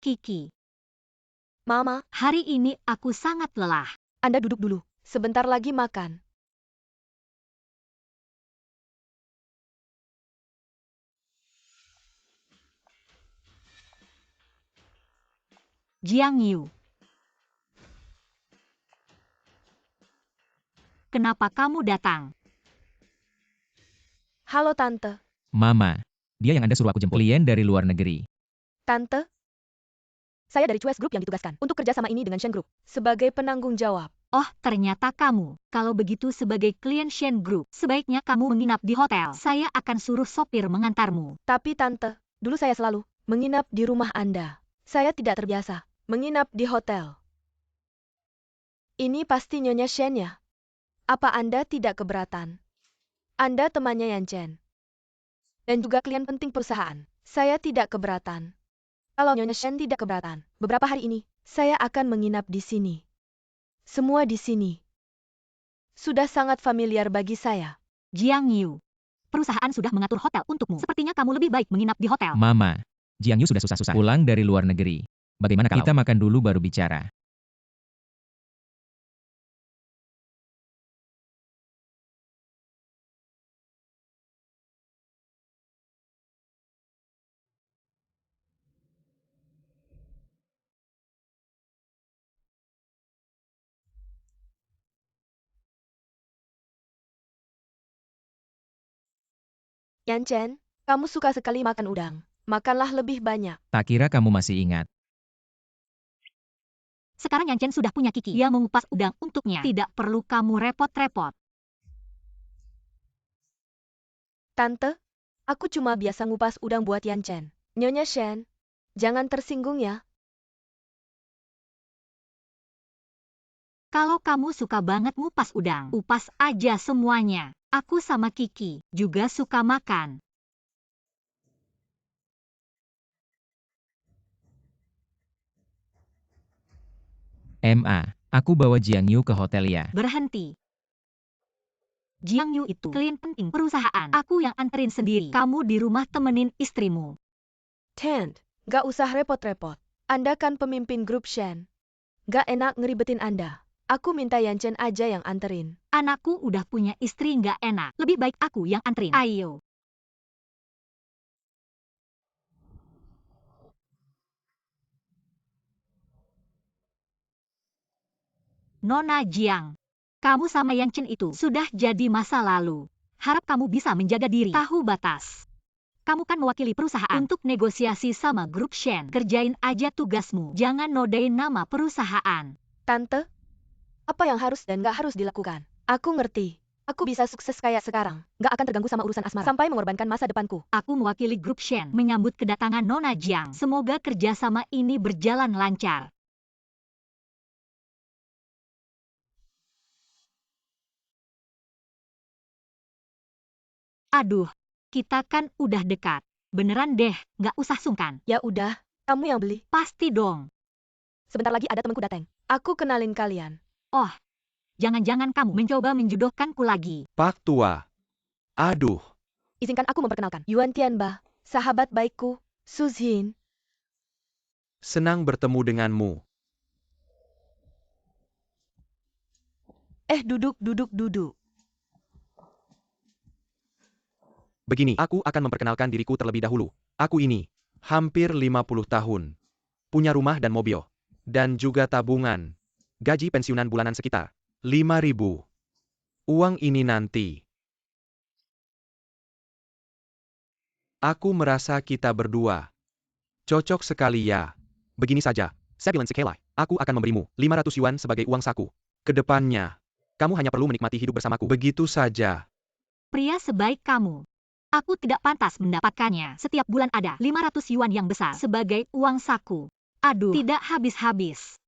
Kiki. Mama, Hari ini aku sangat lelah. Anda duduk dulu. Sebentar lagi makan. Jiang Yu. Kenapa kamu datang? Halo Tante. Mama, dia yang Anda suruh aku jemput. Klien dari luar negeri. Tante? Saya dari Choice Group yang ditugaskan untuk kerja sama ini dengan Shen Group sebagai penanggung jawab. Oh, ternyata kamu. Kalau begitu sebagai klien Shen Group, sebaiknya kamu menginap di hotel. Saya akan suruh sopir mengantarmu. Tapi Tante, dulu saya selalu menginap di rumah Anda. Saya tidak terbiasa menginap di hotel. Ini pasti Nyonya Shen ya? Apa Anda tidak keberatan? Anda temannya Yan Chen. Dan juga klien penting perusahaan. Saya tidak keberatan. Kalau Nyonya Shen tidak keberatan, beberapa hari ini, saya akan menginap di sini. Semua di sini sudah sangat familiar bagi saya. Jiang Yu. Perusahaan sudah mengatur hotel untukmu. Sepertinya kamu lebih baik menginap di hotel. Mama, Jiang Yu sudah susah-susah pulang dari luar negeri. Bagaimana kalau kita makan dulu baru bicara? Yan Chen, kamu suka sekali makan udang. Makanlah lebih banyak. Tak kira kamu masih ingat. Sekarang Yan Chen sudah punya Kiki. Dia mengupas udang untuknya. Tidak perlu kamu repot-repot. Tante, aku cuma biasa ngupas udang buat Yan Chen. Nyonya Shen, jangan tersinggung ya. Kalau kamu suka banget ngupas udang, upas aja semuanya. Aku sama Kiki juga suka makan. Aku bawa Jiang Yu ke hotel ya. Berhenti. Jiang Yu itu klien penting perusahaan. Aku yang anterin sendiri. Kamu di rumah temenin istrimu. Tent, gak usah repot-repot. Anda kan pemimpin grup Shen. Gak enak ngeribetin Anda. Aku minta Yan Chen aja yang anterin. Anakku udah punya istri nggak enak. Lebih baik aku yang anterin. Ayo. Nona Jiang. Kamu sama Yan Chen itu sudah jadi masa lalu. Harap kamu bisa menjaga diri. Tahu batas. Kamu kan mewakili perusahaan untuk negosiasi sama grup Shen. Kerjain aja tugasmu. Jangan nodain nama perusahaan. Tante, apa yang harus dan gak harus dilakukan? Aku ngerti. Aku bisa sukses kayak sekarang. Gak akan terganggu sama urusan asmara. Sampai mengorbankan masa depanku. Aku mewakili grup Shen menyambut kedatangan Nona Jiang. Semoga kerjasama ini berjalan lancar. Aduh, kita kan udah dekat. Beneran deh, nggak usah sungkan. Ya udah, kamu yang beli. Pasti dong. Sebentar lagi ada temanku datang. Aku kenalin kalian. Oh, jangan-jangan kamu mencoba menjodohkanku lagi. Pak Tua. Aduh. Izinkan aku memperkenalkan. Yuan Tianba, sahabat baikku, Suzhin. Senang bertemu denganmu. Duduk. Begini, aku akan memperkenalkan diriku terlebih dahulu. Aku ini, hampir 50 tahun. Punya rumah dan mobil. Dan juga tabungan. Gaji pensiunan bulanan sekitar 5.000. Uang ini nanti. Aku merasa kita berdua cocok sekali ya. Begini saja, saya bilang sekali, aku akan memberimu 500 yuan sebagai uang saku. Kedepannya, kamu hanya perlu menikmati hidup bersamaku. Begitu saja. Pria sebaik kamu. Aku tidak pantas mendapatkannya. Setiap bulan ada 500 yuan yang besar sebagai uang saku. Aduh, tidak habis-habis.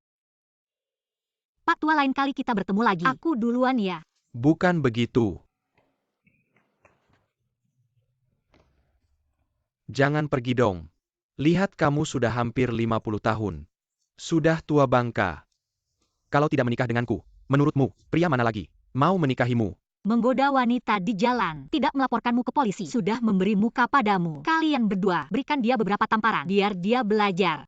Pak Tua, lain kali kita bertemu lagi. Aku duluan ya. Bukan begitu. Jangan pergi dong. Lihat kamu sudah hampir 50 tahun. Sudah tua bangka. Kalau tidak menikah denganku, menurutmu, pria mana lagi mau menikahimu? Menggoda wanita di jalan, tidak melaporkanmu ke polisi, sudah memberi muka padamu. Kalian berdua, berikan dia beberapa tamparan, biar dia belajar.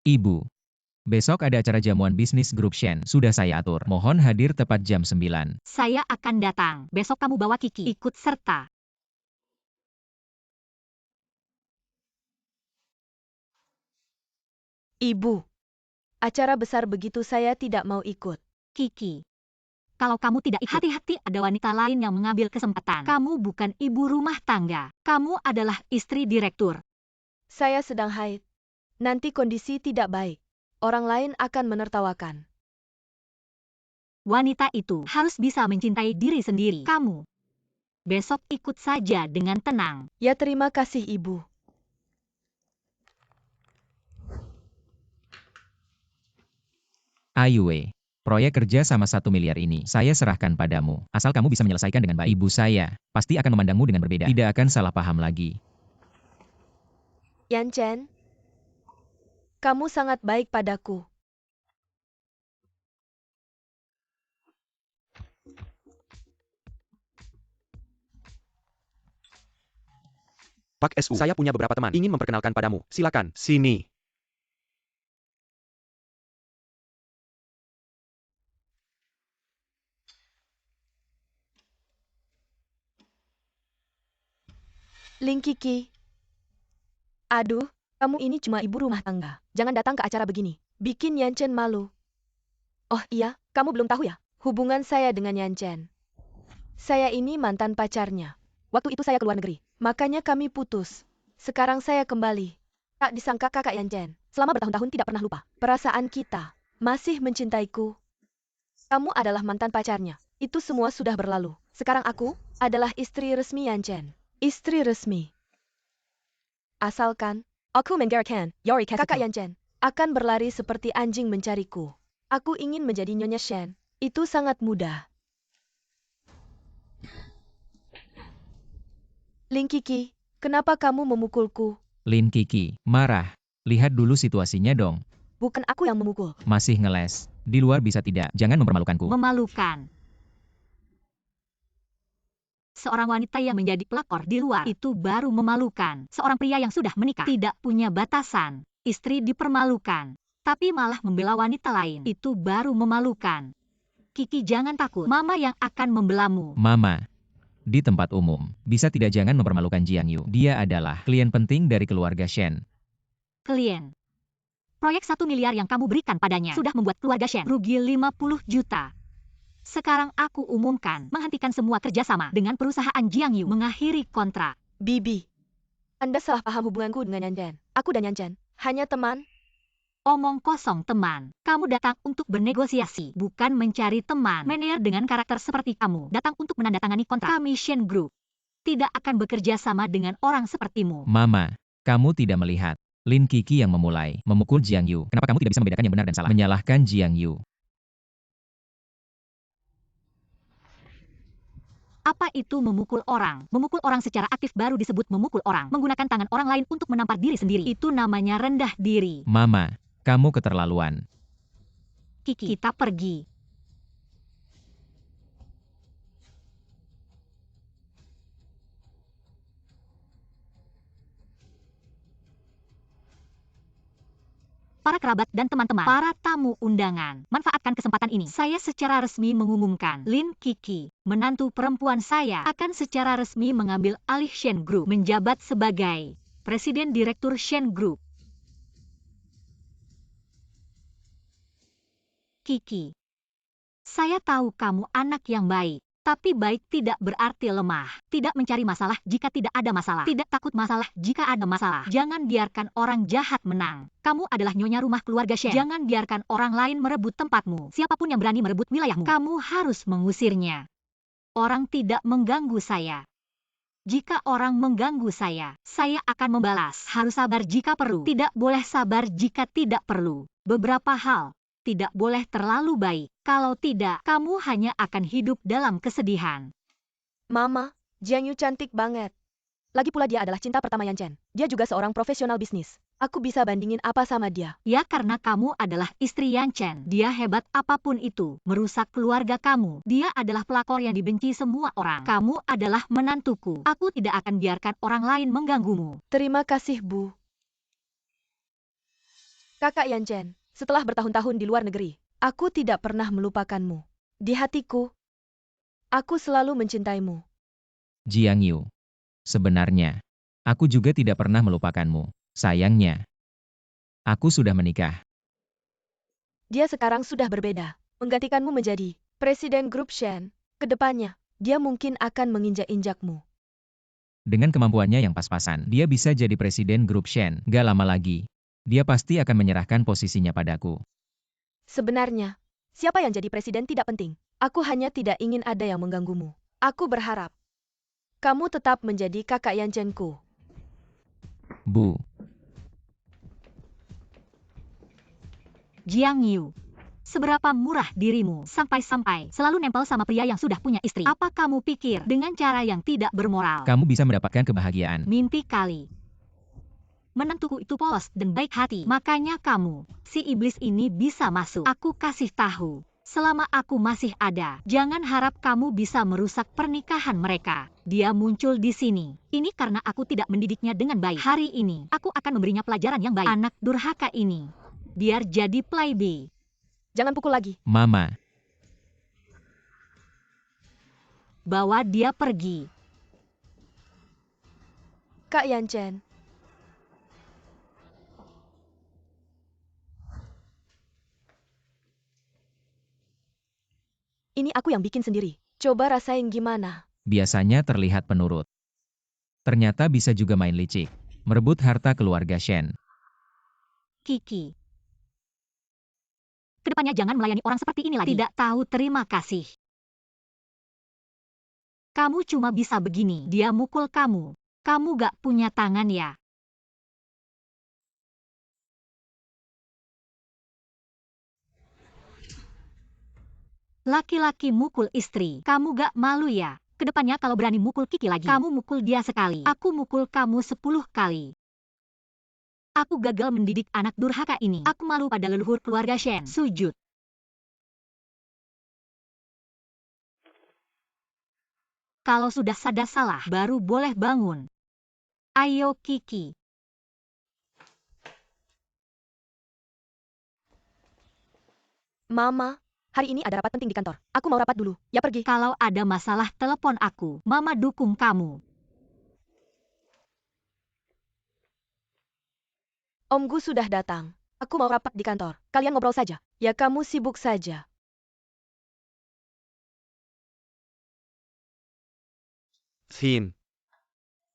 Ibu. Besok ada acara jamuan bisnis grup Shen. Sudah saya atur. Mohon hadir tepat jam 9. Saya akan datang. Besok kamu bawa Kiki ikut serta. Ibu, acara besar begitu saya tidak mau ikut. Kiki, kalau kamu tidak ikut, hati-hati ada wanita lain yang mengambil kesempatan. Kamu bukan ibu rumah tangga. Kamu adalah istri direktur. Saya sedang haid. Nanti kondisi tidak baik. Orang lain akan menertawakan. Wanita itu harus bisa mencintai diri sendiri. Kamu besok ikut saja dengan tenang. Ya terima kasih Ibu. Ayue. Proyek kerja sama 1 miliar ini, saya serahkan padamu. Asal kamu bisa menyelesaikan dengan baik. Ibu saya, pasti akan memandangmu dengan berbeda. Tidak akan salah paham lagi. Yan Chen, kamu sangat baik padaku. Pak SU, saya punya beberapa teman. Ingin memperkenalkan padamu. Silakan, sini. Ling Kiki. Aduh, kamu ini cuma ibu rumah tangga. Jangan datang ke acara begini. Bikin Yan Chen malu. Oh iya, kamu belum tahu ya? Hubungan saya dengan Yan Chen. Saya ini mantan pacarnya. Waktu itu saya keluar negeri. Makanya kami putus. Sekarang saya kembali. Tak disangka kakak Yan Chen. Selama bertahun-tahun tidak pernah lupa. Perasaan kita. Masih mencintaiku. Kamu adalah mantan pacarnya. Itu semua sudah berlalu. Sekarang aku adalah istri resmi Yan Chen. Istri resmi. Asalkan aku menggerakkan Yori kakak Yan Chen akan berlari seperti anjing mencariku. Aku ingin menjadi Nyonya Shen. Itu sangat mudah. Ling Kiki, kenapa kamu memukulku? Lin Kiki, marah. Lihat dulu situasinya dong. Bukan aku yang memukul. Masih ngeles. Di luar bisa tidak. Jangan mempermalukanku. Memalukan. Seorang wanita yang menjadi pelakor di luar itu baru memalukan. Seorang pria yang sudah menikah tidak punya batasan. Istri dipermalukan, tapi malah membela wanita lain. Itu baru memalukan. Kiki jangan takut. Mama yang akan membelamu. Mama. Di tempat umum, bisa tidak jangan mempermalukan Jiang Yu. Dia adalah klien penting dari keluarga Shen. Klien. Proyek 1 miliar yang kamu berikan padanya sudah membuat keluarga Shen rugi 50 juta. Sekarang aku umumkan menghentikan semua kerjasama dengan perusahaan Jiang Yu, mengakhiri kontrak. Bibi, Anda salah paham hubunganku dengan Yan Chen. Aku dan Yan Chen hanya teman. Omong kosong teman. Kamu datang untuk bernegosiasi, bukan mencari teman. Manajer dengan karakter seperti kamu datang untuk menandatangani kontrak. Kami Shen Group tidak akan bekerja sama dengan orang sepertimu. Mama, kamu tidak melihat. Lin Kiki yang memulai memukul Jiang Yu. Kenapa kamu tidak bisa membedakan yang benar dan salah? Menyalahkan Jiang Yu. Apa itu memukul orang? Memukul orang secara aktif baru disebut memukul orang. Menggunakan tangan orang lain untuk menampar diri sendiri. Itu namanya rendah diri. Mama, kamu keterlaluan. Kiki, kita pergi. Para kerabat dan teman-teman, para tamu undangan, manfaatkan kesempatan ini. Saya secara resmi mengumumkan, Lin Kiki, menantu perempuan saya, akan secara resmi mengambil alih Shen Group, menjabat sebagai Presiden Direktur Shen Group. Kiki, saya tahu kamu anak yang baik. Tapi baik tidak berarti lemah. Tidak mencari masalah jika tidak ada masalah. Tidak takut masalah jika ada masalah. Jangan biarkan orang jahat menang. Kamu adalah nyonya rumah keluarga Shen. Jangan biarkan orang lain merebut tempatmu. Siapapun yang berani merebut wilayahmu, kamu harus mengusirnya. Orang tidak mengganggu saya. Jika orang mengganggu saya akan membalas. Harus sabar jika perlu. Tidak boleh sabar jika tidak perlu. Beberapa hal tidak boleh terlalu baik. Kalau tidak, kamu hanya akan hidup dalam kesedihan. Mama, Jiang Yu cantik banget. Lagi pula dia adalah cinta pertama Yan Chen. Dia juga seorang profesional bisnis. Aku bisa bandingin apa sama dia? Ya karena kamu adalah istri Yan Chen. Dia hebat apapun itu. Merusak keluarga kamu. Dia adalah pelakor yang dibenci semua orang. Kamu adalah menantuku. Aku tidak akan biarkan orang lain mengganggumu. Terima kasih, Bu. Kakak Yan Chen, setelah bertahun-tahun di luar negeri, aku tidak pernah melupakanmu. Di hatiku, aku selalu mencintaimu. Jiang Yu. Sebenarnya, aku juga tidak pernah melupakanmu. Sayangnya, aku sudah menikah. Dia sekarang sudah berbeda, menggantikanmu menjadi Presiden Grup Shen. Kedepannya, dia mungkin akan menginjak-injakmu. Dengan kemampuannya yang pas-pasan, dia bisa jadi presiden grup Shen. Gak lama lagi, dia pasti akan menyerahkan posisinya padaku. Sebenarnya, siapa yang jadi presiden tidak penting. Aku hanya tidak ingin ada yang mengganggumu. Aku berharap kamu tetap menjadi kakak Yan Chen-ku. Bu, Jiang Yu, seberapa murah dirimu sampai-sampai selalu nempel sama pria yang sudah punya istri? Apa kamu pikir dengan cara yang tidak bermoral? kamu bisa mendapatkan kebahagiaan. Mimpi kali. Menantuku itu polos dan baik hati, makanya kamu, si iblis ini bisa masuk. Aku kasih tahu, selama aku masih ada, jangan harap kamu bisa merusak pernikahan mereka. Dia muncul di sini. Ini karena aku tidak mendidiknya dengan baik. Hari ini, aku akan memberinya pelajaran yang baik. Anak durhaka ini, biar jadi playboy. Jangan pukul lagi. Mama, Bawa dia pergi. Kak Yan Chen. Ini aku yang bikin sendiri. Coba rasain gimana. biasanya terlihat penurut. Ternyata bisa juga main licik. Merebut harta keluarga Shen. Kiki. Kedepannya jangan melayani orang seperti ini lagi. Tidak tahu terima kasih. Kamu cuma bisa begini. Dia mukul kamu. Kamu gak punya tangan ya? Laki-laki mukul istri. Kamu gak malu ya? Kedepannya kalau berani mukul Kiki lagi, kamu mukul dia sekali. Aku mukul kamu 10 kali. Aku gagal mendidik anak durhaka ini. Aku malu pada leluhur keluarga Shen. Sujud. Kalau sudah sadar salah, baru boleh bangun. Ayo Kiki. Mama, hari ini ada rapat penting di kantor. Aku mau rapat dulu. Ya pergi. Kalau ada masalah, telepon aku. Mama dukung kamu. Om Gu sudah datang. Aku mau rapat di kantor. Kalian ngobrol saja. Ya kamu sibuk saja. Thin.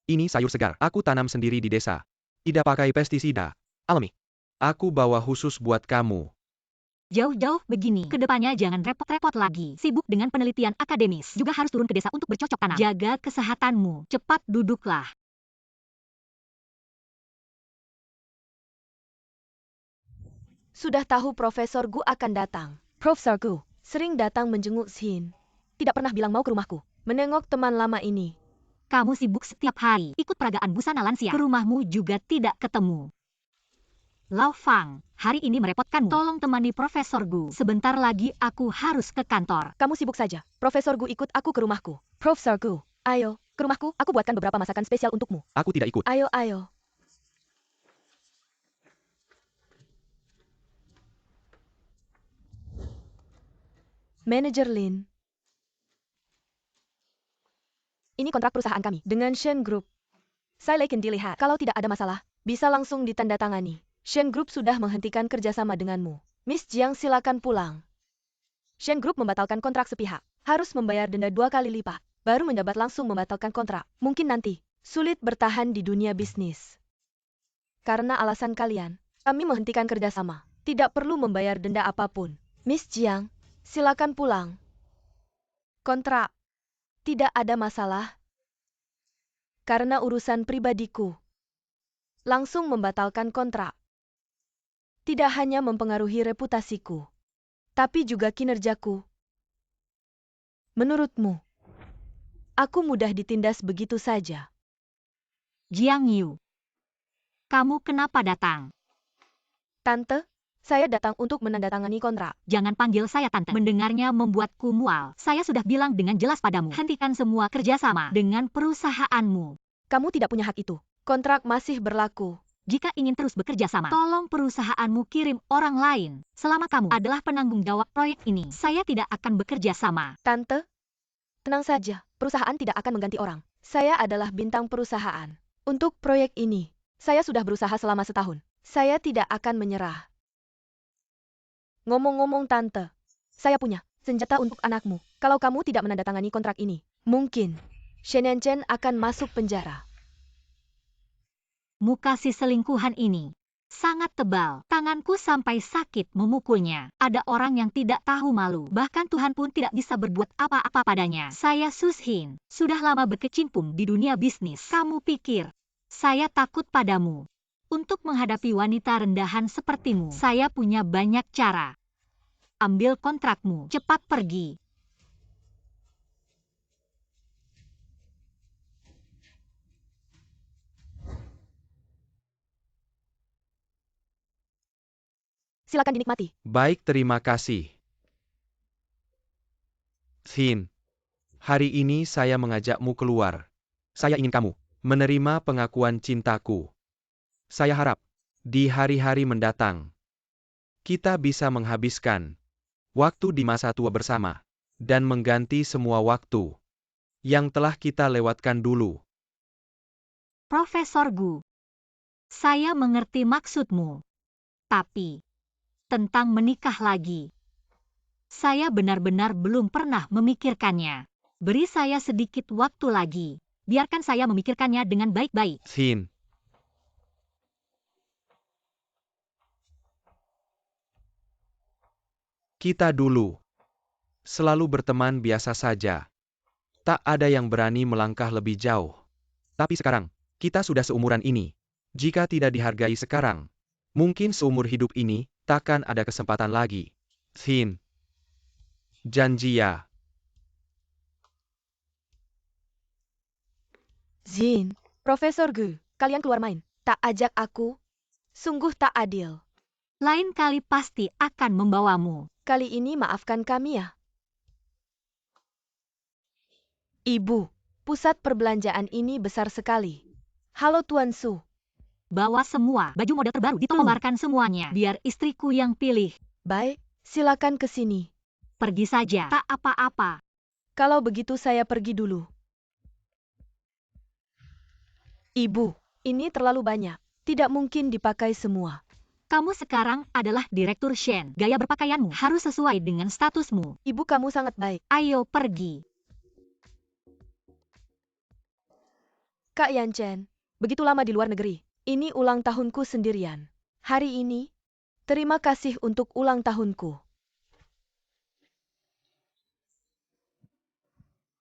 Ini sayur segar. Aku tanam sendiri di desa. Tidak pakai pestisida. Alami. Aku bawa khusus buat kamu. Jauh-jauh begini, kedepannya jangan repot-repot lagi. Sibuk dengan penelitian akademis. Juga harus turun ke desa untuk bercocok tanam. Jaga kesehatanmu. Cepat duduklah. Sudah tahu Profesor Gu akan datang. Profesor Gu sering datang menjenguk Xin. Tidak pernah bilang mau ke rumahku. Menengok teman lama ini. Kamu sibuk setiap hari. Ikut peragaan busana lansia. Ke rumahmu juga tidak ketemu. Lao Fang, hari ini merepotkanmu. Tolong temani Profesor Gu. Sebentar lagi aku harus ke kantor. Kamu sibuk saja. Profesor Gu ikut aku ke rumahku. Profesor Gu, ayo, ke rumahku. Aku buatkan beberapa masakan spesial untukmu. Aku tidak ikut. Ayo, ayo. Manajer Lin. Ini kontrak perusahaan kami dengan Shen Group. Saya yakin dilihat. Kalau tidak ada masalah, bisa langsung ditandatangani. Shen Group sudah menghentikan kerjasama denganmu. Miss Jiang silakan pulang. Shen Group membatalkan kontrak sepihak. Harus membayar denda 2 kali lipat. Baru menjabat langsung membatalkan kontrak. Mungkin nanti sulit bertahan di dunia bisnis. Karena alasan kalian, kami menghentikan kerjasama. Tidak perlu membayar denda apapun. Miss Jiang, silakan pulang. Kontrak. Tidak ada masalah. Karena urusan pribadiku. Langsung membatalkan kontrak. Tidak hanya mempengaruhi reputasiku, tapi juga kinerjaku. Menurutmu, aku mudah ditindas begitu saja? Jiang Yu, kamu kenapa datang? Tante, saya datang untuk menandatangani kontrak. Jangan panggil saya tante. Mendengarnya membuatku mual. Saya sudah bilang dengan jelas padamu. Hentikan semua kerjasama dengan perusahaanmu. Kamu tidak punya hak itu. Kontrak masih berlaku. Jika ingin terus bekerja sama, tolong perusahaanmu kirim orang lain. Selama kamu adalah penanggung jawab proyek ini, saya tidak akan bekerja sama. Tante, tenang saja, perusahaan tidak akan mengganti orang. Saya adalah bintang perusahaan. Untuk proyek ini, saya sudah berusaha selama setahun. Saya tidak akan menyerah. Ngomong-ngomong tante, saya punya senjata untuk anakmu. Kalau kamu tidak menandatangani kontrak ini, mungkin Shen Yanchen akan masuk penjara. Muka si selingkuhan ini sangat tebal. Tanganku sampai sakit memukulnya. Ada orang yang tidak tahu malu. Bahkan Tuhan pun tidak bisa berbuat apa-apa padanya. Saya Sushin, sudah lama berkecimpung di dunia bisnis. Kamu pikir saya takut padamu? Untuk menghadapi wanita rendahan sepertimu, saya punya banyak cara. Ambil kontrakmu, cepat pergi. Silakan dinikmati. Baik, terima kasih. Shin, hari ini saya mengajakmu keluar. Saya ingin kamu menerima pengakuan cintaku. Saya harap di hari-hari mendatang kita bisa menghabiskan waktu di masa tua bersama dan mengganti semua waktu yang telah kita lewatkan dulu. Profesor Gu, saya mengerti maksudmu. Tapi tentang menikah lagi, saya benar-benar belum pernah memikirkannya. Beri saya sedikit waktu lagi. Biarkan saya memikirkannya dengan baik-baik. Shin, kita dulu selalu berteman biasa saja. Tak ada yang berani melangkah lebih jauh. Tapi sekarang, kita sudah seumuran ini. Jika tidak dihargai sekarang, mungkin seumur hidup ini takkan ada kesempatan lagi. Shin, janji ya. Zin, Profesor Gu, kalian keluar main. Tak ajak aku? Sungguh tak adil. Lain kali pasti akan membawamu. Kali ini maafkan kami ya. Ibu, pusat perbelanjaan ini besar sekali. Halo Tuan Su. Bawa semua baju model terbaru, dikeluarkan semuanya. Biar istriku yang pilih. Baik, silakan ke sini. Pergi saja, tak apa-apa. Kalau begitu saya pergi dulu. Ibu, ini terlalu banyak. Tidak mungkin dipakai semua. Kamu sekarang adalah Direktur Shen. Gaya berpakaianmu harus sesuai dengan statusmu. Ibu kamu sangat baik. Ayo pergi. Kak Yanchen, begitu lama di luar negeri. Ini ulang tahunku sendirian. Hari ini, terima kasih untuk ulang tahunku.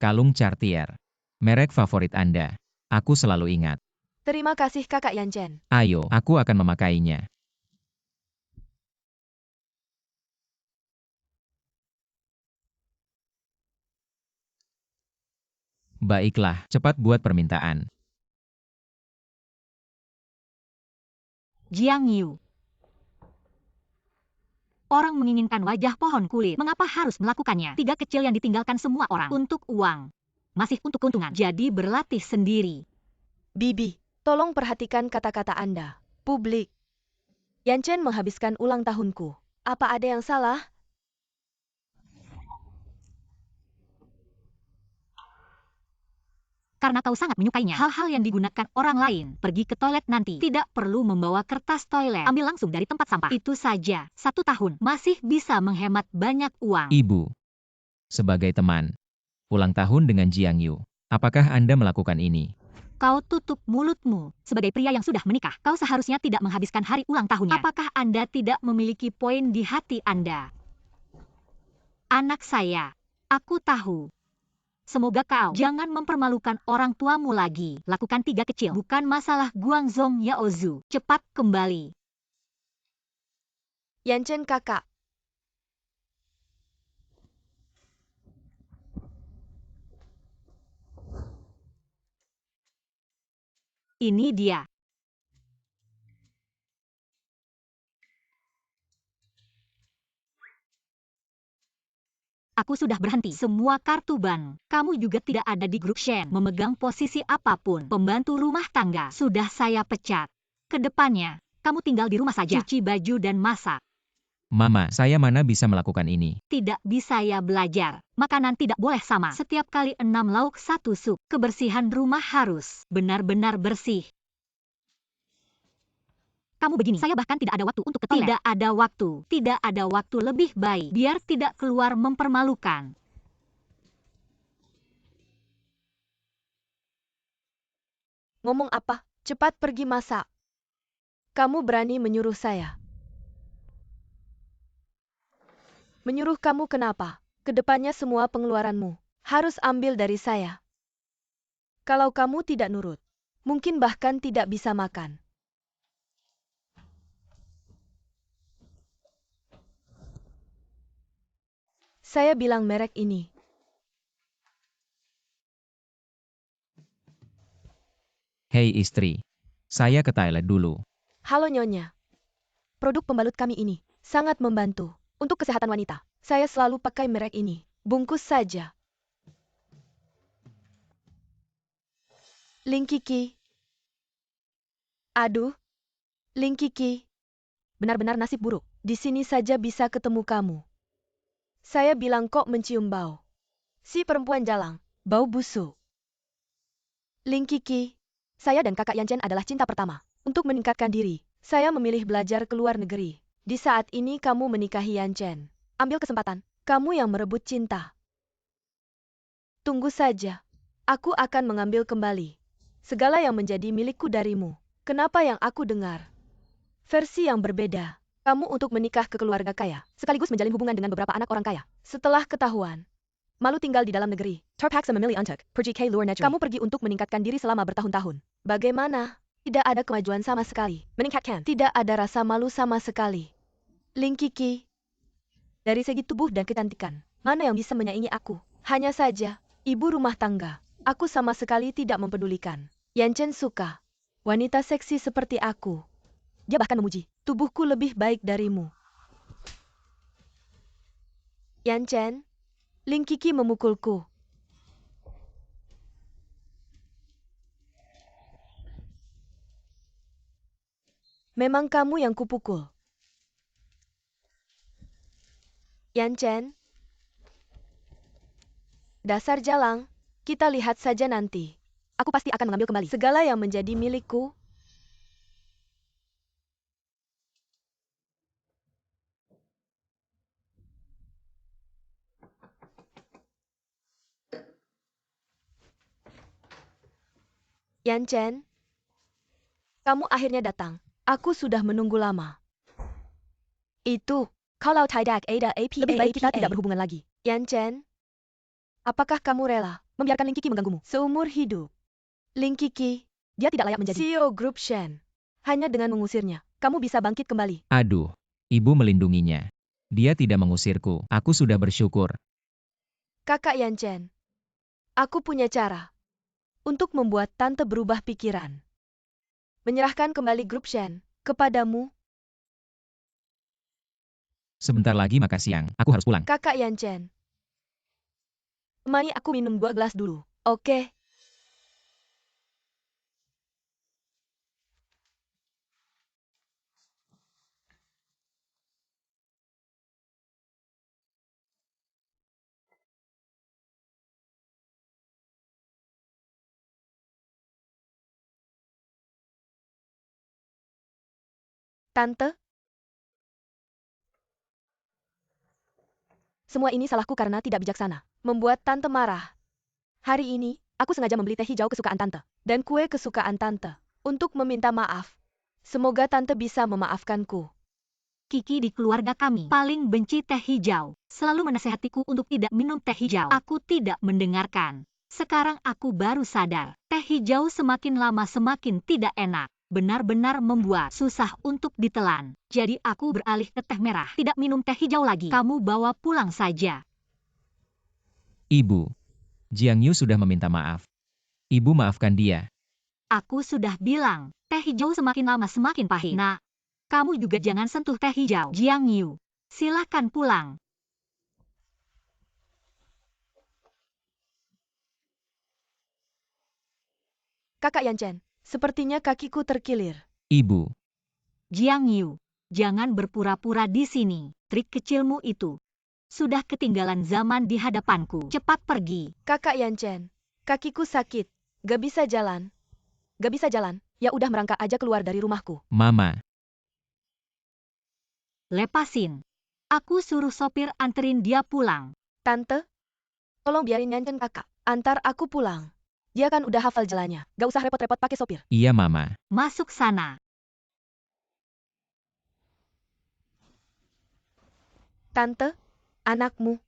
Kalung Cartier. Merek favorit Anda. Aku selalu ingat. Terima kasih Kakak Yanchen. Ayo, aku akan memakainya. Baiklah, cepat buat permintaan. Jiang Yu. Orang menginginkan wajah pohon kulit. Mengapa harus melakukannya? 3 kecil yang ditinggalkan semua orang. Untuk uang. Masih untuk keuntungan. Jadi berlatih sendiri. Bibi, tolong perhatikan kata-kata Anda. Publik. Yanchen menghabiskan ulang tahunku. Apa ada yang salah? Karena kau sangat menyukainya. Hal-hal yang digunakan orang lain. Pergi ke toilet nanti. Tidak perlu membawa kertas toilet. Ambil langsung dari tempat sampah. Itu saja. 1 tahun. Masih bisa menghemat banyak uang. Ibu. Sebagai teman. Ulang tahun dengan Jiang Yu. Apakah Anda melakukan ini? Kau tutup mulutmu. Sebagai pria yang sudah menikah, kau seharusnya tidak menghabiskan hari ulang tahunnya. Apakah Anda tidak memiliki poin di hati Anda? Anak saya. Aku tahu. Semoga kau jangan mempermalukan orang tuamu lagi. Lakukan 3 kecil. Bukan masalah Guangzhong Yaozu. Cepat kembali. Yanchen kakak. Ini dia. Aku sudah berhenti semua kartu bank. Kamu juga tidak ada di grup Shen. Memegang posisi apapun. Pembantu rumah tangga. Sudah saya pecat. Kedepannya, kamu tinggal di rumah saja, cuci baju dan masak. Mama, saya mana bisa melakukan ini? Tidak bisa ya belajar. Makanan tidak boleh sama. Setiap kali 6 lauk 1 sup. Kebersihan rumah harus benar-benar bersih. Kamu begini, saya bahkan tidak ada waktu untuk ke toilet. Tidak ada waktu. Tidak ada waktu, lebih baik biar tidak keluar mempermalukan. Ngomong apa? Cepat pergi masak. Kamu berani menyuruh saya. Menyuruh kamu kenapa? Kedepannya semua pengeluaranmu harus ambil dari saya. Kalau kamu tidak nurut, mungkin bahkan tidak bisa makan. Saya bilang merek ini. Hei istri, saya ke toilet dulu. Halo Nyonya. Produk pembalut kami ini sangat membantu untuk kesehatan wanita. Saya selalu pakai merek ini. Bungkus saja. Ling Kiki. Aduh. Ling Kiki. Benar-benar nasib buruk. Di sini saja bisa ketemu kamu. Saya bilang kok mencium bau. Si perempuan jalang. Bau busuk. Ling Kiki. Saya dan kakak Yan Chen adalah cinta pertama. Untuk meningkatkan diri, saya memilih belajar ke luar negeri. Di saat ini kamu menikahi Yan Chen. Ambil kesempatan. Kamu yang merebut cinta. Tunggu saja. Aku akan mengambil kembali segala yang menjadi milikku darimu. Kenapa yang aku dengar? Versi yang berbeda. Kamu untuk menikah ke keluarga kaya, sekaligus menjalin hubungan dengan beberapa anak orang kaya. Setelah ketahuan, malu tinggal di dalam negeri. Terpaksa memilih untuk pergi ke luar negeri. Kamu pergi untuk meningkatkan diri selama bertahun-tahun. Bagaimana? Tidak ada kemajuan sama sekali. Meningkatkan. Tidak ada rasa malu sama sekali. Ling Kiki. Dari segi tubuh dan kecantikan, mana yang bisa menyaingi aku? Hanya saja, ibu rumah tangga. Aku sama sekali tidak mempedulikan. Yan Chen suka wanita seksi seperti aku. Dia bahkan memuji, tubuhku lebih baik darimu. Yan Chen, Ling Kiki memukulku. Memang kamu yang kupukul. Yan Chen. Dasar jalang, kita lihat saja nanti. Aku pasti akan mengambil kembali segala yang menjadi milikku. Yan Chen, kamu akhirnya datang. Aku sudah menunggu lama. Itu, kalau tidak ada apa, lebih baik kita tidak berhubungan lagi. Yan Chen, apakah kamu rela membiarkan Ling Kiki mengganggumu seumur hidup? Ling Kiki, dia tidak layak menjadi CEO Grup Shen. Hanya dengan mengusirnya, kamu bisa bangkit kembali. Aduh, ibu melindunginya. Dia tidak mengusirku. Aku sudah bersyukur. Kakak Yan Chen, aku punya cara untuk membuat tante berubah pikiran. Menyerahkan kembali Grup Shen kepadamu. Sebentar lagi makan siang. Aku harus pulang. Kakak Yan Chen, temani aku minum 2 gelas dulu, oke? Tante? Semua ini salahku karena tidak bijaksana. Membuat tante marah. Hari ini, aku sengaja membeli teh hijau kesukaan tante. Dan kue kesukaan tante. Untuk meminta maaf. Semoga tante bisa memaafkanku. Kiki di keluarga kami paling benci teh hijau. Selalu menasehatiku untuk tidak minum teh hijau. Aku tidak mendengarkan. Sekarang aku baru sadar, teh hijau semakin lama semakin tidak enak. Benar-benar membuat susah untuk ditelan. Jadi aku beralih ke teh merah. Tidak minum teh hijau lagi. Kamu bawa pulang saja. Ibu, Jiang Yu sudah meminta maaf. Ibu maafkan dia. Aku sudah bilang, teh hijau semakin lama semakin pahit. Nah, kamu juga jangan sentuh teh hijau. Jiang Yu, silakan pulang. Kakak Yan Chen, sepertinya kakiku terkilir. Ibu. Jiang Yu, jangan berpura-pura di sini. Trik kecilmu itu sudah ketinggalan zaman di hadapanku. Cepat pergi. Kakak Yan Chen, kakiku sakit. Gak bisa jalan. Gak bisa jalan. Ya udah merangkak aja keluar dari rumahku. Mama. Lepasin. Aku suruh sopir anterin dia pulang. Tante, tolong biarin Yan Chen kakak. Antar aku pulang. Dia kan udah hafal jalannya. Gak usah repot-repot pakai sopir. Iya, Mama. Masuk sana. Tante, anakmu.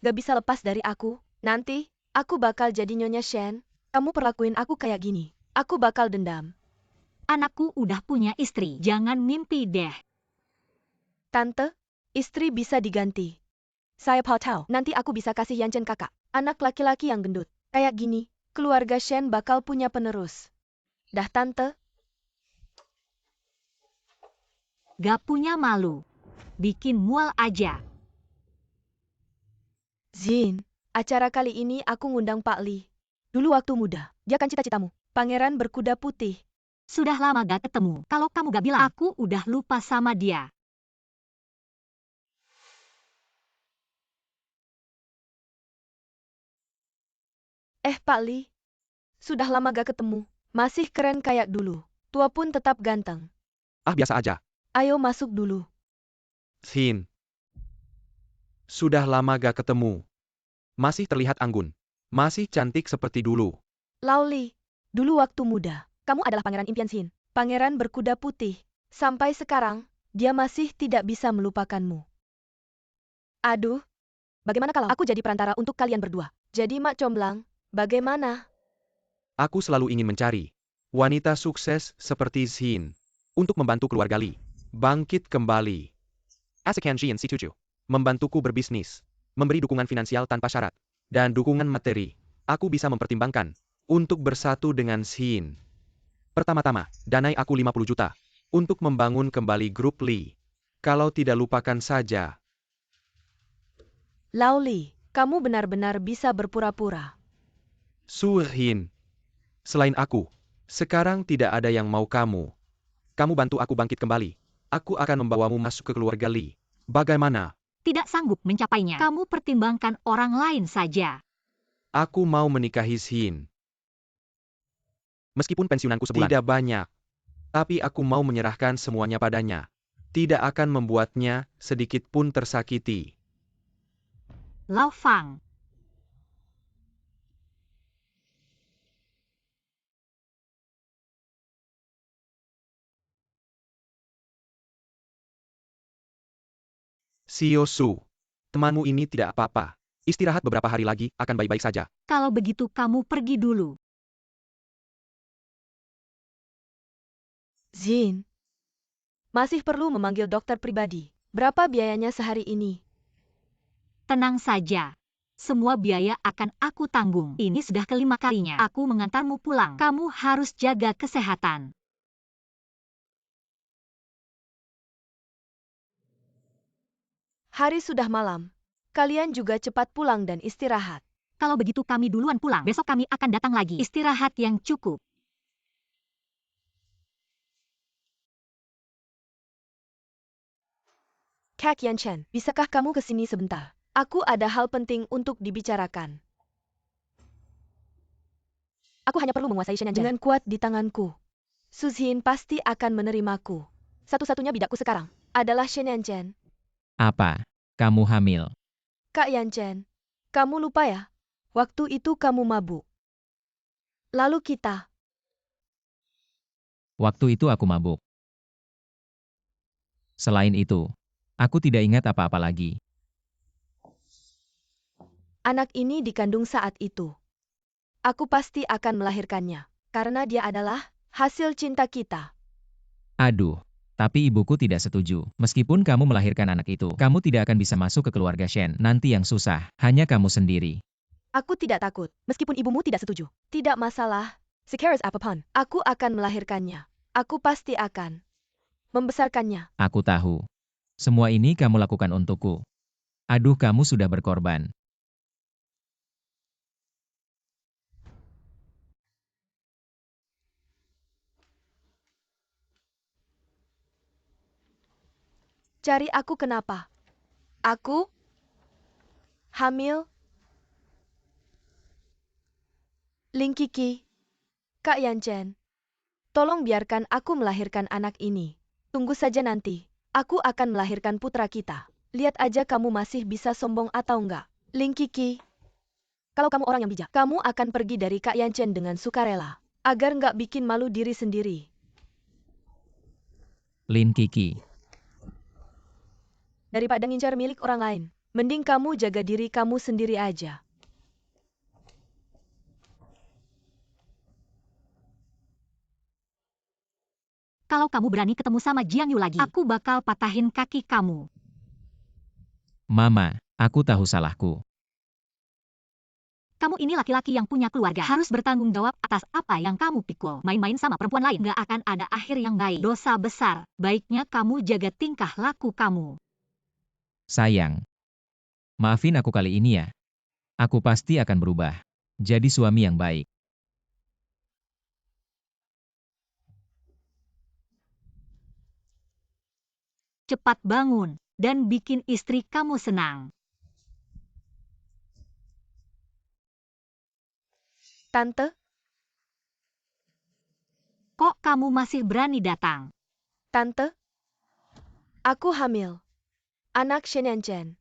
Gak bisa lepas dari aku. Nanti, aku bakal jadi Nyonya Shen. Kamu perlakuin aku kayak gini. Aku bakal dendam. Anakku udah punya istri. Jangan mimpi deh. Tante, istri bisa diganti. Saya tahu, nanti aku bisa kasih Yan Chen kakak. Anak laki-laki yang gendut. Kayak gini, keluarga Shen bakal punya penerus. Dah tante, Gak punya malu. Bikin mual aja. Zin, acara kali ini aku ngundang Pak Li. Dulu waktu muda, dia kan cita-citamu. Pangeran berkuda putih. Sudah lama gak ketemu. Kalau kamu gak bilang, aku udah lupa sama dia. Pak Li, sudah lama gak ketemu. Masih keren kayak dulu. Tua pun tetap ganteng. Ah, biasa aja. Ayo masuk dulu. Hin. Sudah lama gak ketemu. Masih terlihat anggun. Masih cantik seperti dulu. Lauli, dulu waktu muda, kamu adalah pangeran impian Zin. Pangeran berkuda putih. Sampai sekarang, dia masih tidak bisa melupakanmu. Aduh, bagaimana kalau aku jadi perantara untuk kalian berdua? Jadi Mak Comblang, bagaimana? Aku selalu ingin mencari wanita sukses seperti Zin untuk membantu keluarga Li bangkit kembali. Asik Hanjian si cucu. Membantuku berbisnis, memberi dukungan finansial tanpa syarat, dan dukungan materi. Aku bisa mempertimbangkan untuk bersatu dengan Zin. Pertama-tama, danai aku 50 juta untuk membangun kembali grup Li. Kalau tidak lupakan saja. Lauli, kamu benar-benar bisa berpura-pura. Su Hin. Selain aku, sekarang tidak ada yang mau kamu. Kamu bantu aku bangkit kembali. Aku akan membawamu masuk ke keluarga Li. Bagaimana? Tidak sanggup mencapainya. Kamu pertimbangkan orang lain saja. Aku mau menikahi Hin. Meskipun pensiunanku sebulan tidak banyak, tapi aku mau menyerahkan semuanya padanya. Tidak akan membuatnya sedikit pun tersakiti. Lao Fang. Sio Su. Temanmu ini tidak apa-apa. Istirahat beberapa hari lagi, akan baik-baik saja. Kalau begitu kamu pergi dulu. Zin, masih perlu memanggil dokter pribadi. Berapa biayanya sehari ini? Tenang saja. Semua biaya akan aku tanggung. Ini sudah kelima kalinya aku mengantarmu pulang. Kamu harus jaga kesehatan. Hari sudah malam. Kalian juga cepat pulang dan istirahat. Kalau begitu kami duluan pulang. Besok kami akan datang lagi. Istirahat yang cukup. Kak Yan Chen, bisakah kamu ke sini sebentar? Aku ada hal penting untuk dibicarakan. Aku hanya perlu menguasai Shen Yan Chen. Dengan kuat di tanganku, Su Zin pasti akan menerimaku. Satu-satunya bidakku sekarang adalah Shen Yan Chen. Apa? Kamu hamil? Kak Yan Chen, kamu lupa ya? Waktu itu kamu mabuk. Lalu kita. Waktu itu aku mabuk. Selain itu, aku tidak ingat apa-apa lagi. Anak ini dikandung saat itu. Aku pasti akan melahirkannya, karena dia adalah hasil cinta kita. Aduh, tapi ibuku tidak setuju. Meskipun kamu melahirkan anak itu, kamu tidak akan bisa masuk ke keluarga Shen. Nanti yang susah, hanya kamu sendiri. Aku tidak takut, meskipun ibumu tidak setuju. Tidak masalah. Sekeras apapun, aku akan melahirkannya. Aku pasti akan membesarkannya. Aku tahu. Semua ini kamu lakukan untukku. Aduh, kamu sudah berkorban. Cari aku kenapa? Aku hamil? Ling Kiki, Kak Yanchen, tolong biarkan aku melahirkan anak ini. Tunggu saja nanti. Aku akan melahirkan putra kita. Lihat aja kamu masih bisa sombong atau enggak. Ling Kiki, kalau kamu orang yang bijak, kamu akan pergi dari Kak Yanchen dengan sukarela. Agar enggak bikin malu diri sendiri. Lin Kiki. Daripada ngincar milik orang lain, mending kamu jaga diri kamu sendiri aja. Kalau kamu berani ketemu sama Jiang Yu lagi, aku bakal patahin kaki kamu. Mama, aku tahu salahku. Kamu ini laki-laki yang punya keluarga, harus bertanggung jawab atas apa yang kamu pikul. Main-main sama perempuan lain gak akan ada akhir yang baik. Dosa besar, baiknya kamu jaga tingkah laku kamu. Sayang. Maafin aku kali ini ya. Aku pasti akan berubah. Jadi suami yang baik. Cepat bangun, dan bikin istri kamu senang. Tante, Kok kamu masih berani datang? Tante, aku hamil. Anak Shen Yanchen.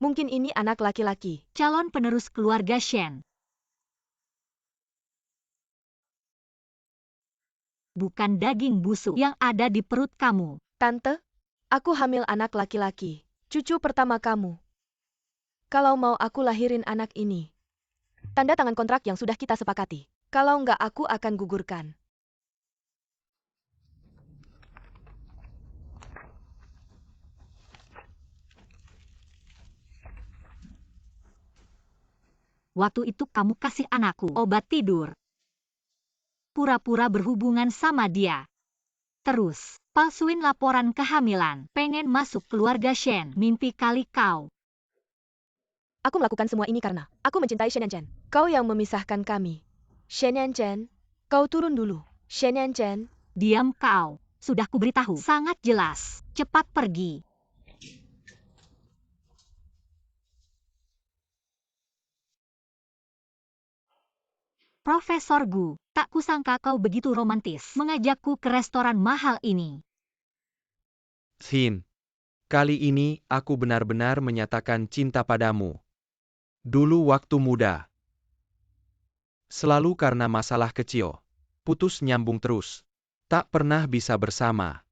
Mungkin ini anak laki-laki. Calon penerus keluarga Shen. Bukan daging busuk yang ada di perut kamu. Tante, aku hamil anak laki-laki. Cucu pertama kamu. Kalau mau aku lahirin anak ini. Tanda tangan kontrak yang sudah kita sepakati. Kalau enggak aku akan gugurkan. Waktu itu kamu kasih anakku obat tidur. Pura-pura berhubungan sama dia. Terus, palsuin laporan kehamilan. Pengen masuk keluarga Shen. Mimpi kali kau. Aku melakukan semua ini karena aku mencintai Shen Yanchen. Kau yang memisahkan kami. Shen Yanchen, kau turun dulu. Shen Yanchen, Diam kau. Sudah kuberitahu. Sangat jelas. Cepat pergi. Profesor Gu, tak kusangka kau begitu romantis mengajakku ke restoran mahal ini. Xin, kali ini aku benar-benar menyatakan cinta padamu. Dulu waktu muda. Selalu karena masalah kecil. Putus nyambung terus. Tak pernah bisa bersama.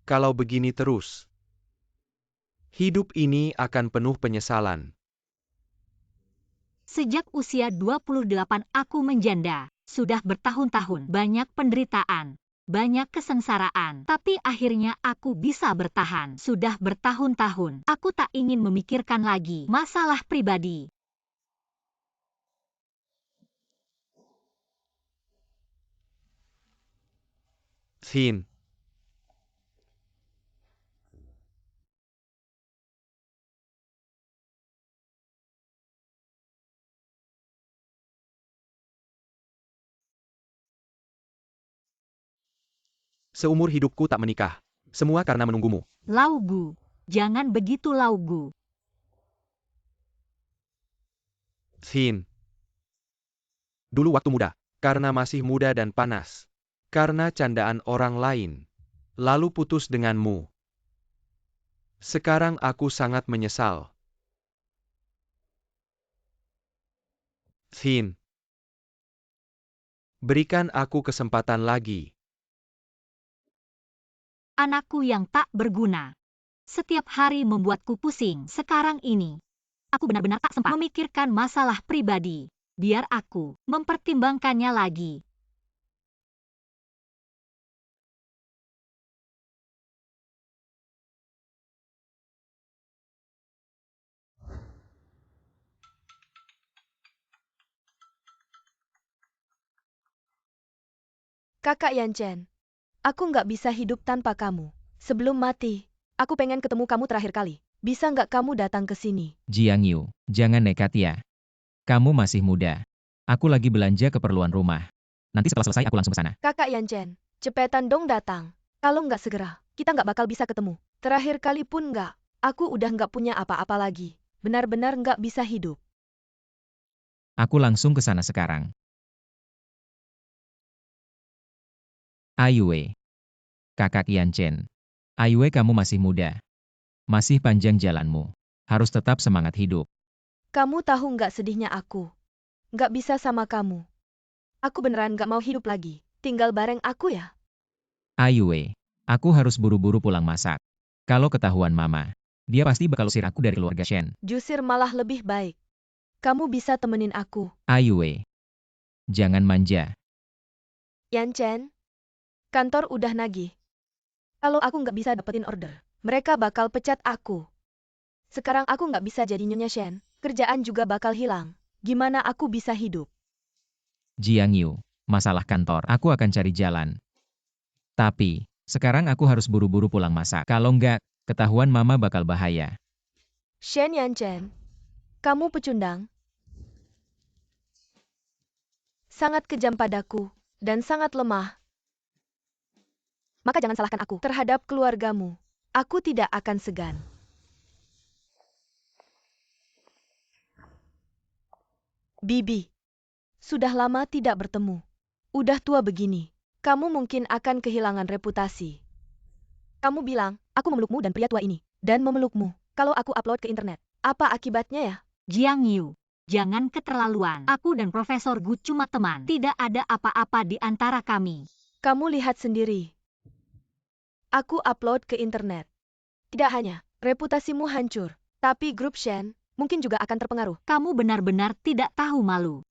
Kalau begini terus, hidup ini akan penuh penyesalan. Sejak usia 28 aku menjanda. Sudah bertahun-tahun banyak penderitaan. Banyak kesengsaraan. Tapi akhirnya aku bisa bertahan. Sudah bertahun-tahun. Aku tak ingin memikirkan lagi masalah pribadi. Xin, seumur hidupku tak menikah. Semua karena menunggumu. Laugu, jangan begitu Laugu. Xin. Dulu waktu muda. Karena masih muda dan panas. Karena candaan orang lain. Lalu putus denganmu. Sekarang aku sangat menyesal. Xin. Berikan aku kesempatan lagi. Anakku yang tak berguna. Setiap hari membuatku pusing. Sekarang ini, aku benar-benar tak sempat memikirkan masalah pribadi. Biar aku mempertimbangkannya lagi. Kakak Yanchen, aku nggak bisa hidup tanpa kamu. Sebelum mati, aku pengen ketemu kamu terakhir kali. Bisa nggak kamu datang ke sini? Jiang Yu, jangan nekat ya. Kamu masih muda. Aku lagi belanja keperluan rumah. Nanti setelah selesai aku langsung ke sana. Kakak Yanchen, cepetan dong datang. Kalau nggak segera, kita nggak bakal bisa ketemu. Terakhir kali pun nggak. Aku udah nggak punya apa-apa lagi. Benar-benar nggak bisa hidup. Aku langsung ke sana sekarang. Aiwei. Kakak Yanchen. Aiwei, kamu masih muda. Masih panjang jalanmu. Harus tetap semangat hidup. Kamu tahu nggak sedihnya aku? Nggak bisa sama kamu. Aku beneran nggak mau hidup lagi. Tinggal bareng aku ya. Aiwei. Aku harus buru-buru pulang masak. Kalau ketahuan mama, dia pasti bakal usir aku dari keluarga Shen. Jusir malah lebih baik. Kamu bisa temenin aku. Aiwei. Jangan manja. Yanchen, kantor udah nagih. Kalau aku nggak bisa dapetin order, mereka bakal pecat aku. Sekarang aku nggak bisa jadi Nyonya Shen, kerjaan juga bakal hilang. Gimana aku bisa hidup? Jiang Yu. Masalah kantor, aku akan cari jalan. Tapi, sekarang aku harus buru-buru pulang masak. Kalau enggak, ketahuan mama bakal bahaya. Shen Yanchen, kamu pecundang. Sangat kejam padaku, dan sangat lemah. Maka jangan salahkan aku terhadap keluargamu. Aku tidak akan segan. Bibi, sudah lama tidak bertemu. Udah tua begini, kamu mungkin akan kehilangan reputasi. Kamu bilang, aku memelukmu dan pria tua ini, dan memelukmu. Kalau aku upload ke internet, apa akibatnya ya? Jiang Yu, jangan keterlaluan. Aku dan Profesor Gu cuma teman. Tidak ada apa-apa di antara kami. Kamu lihat sendiri. Aku upload ke internet. Tidak hanya reputasimu hancur, tapi grup Shen mungkin juga akan terpengaruh. Kamu benar-benar tidak tahu malu.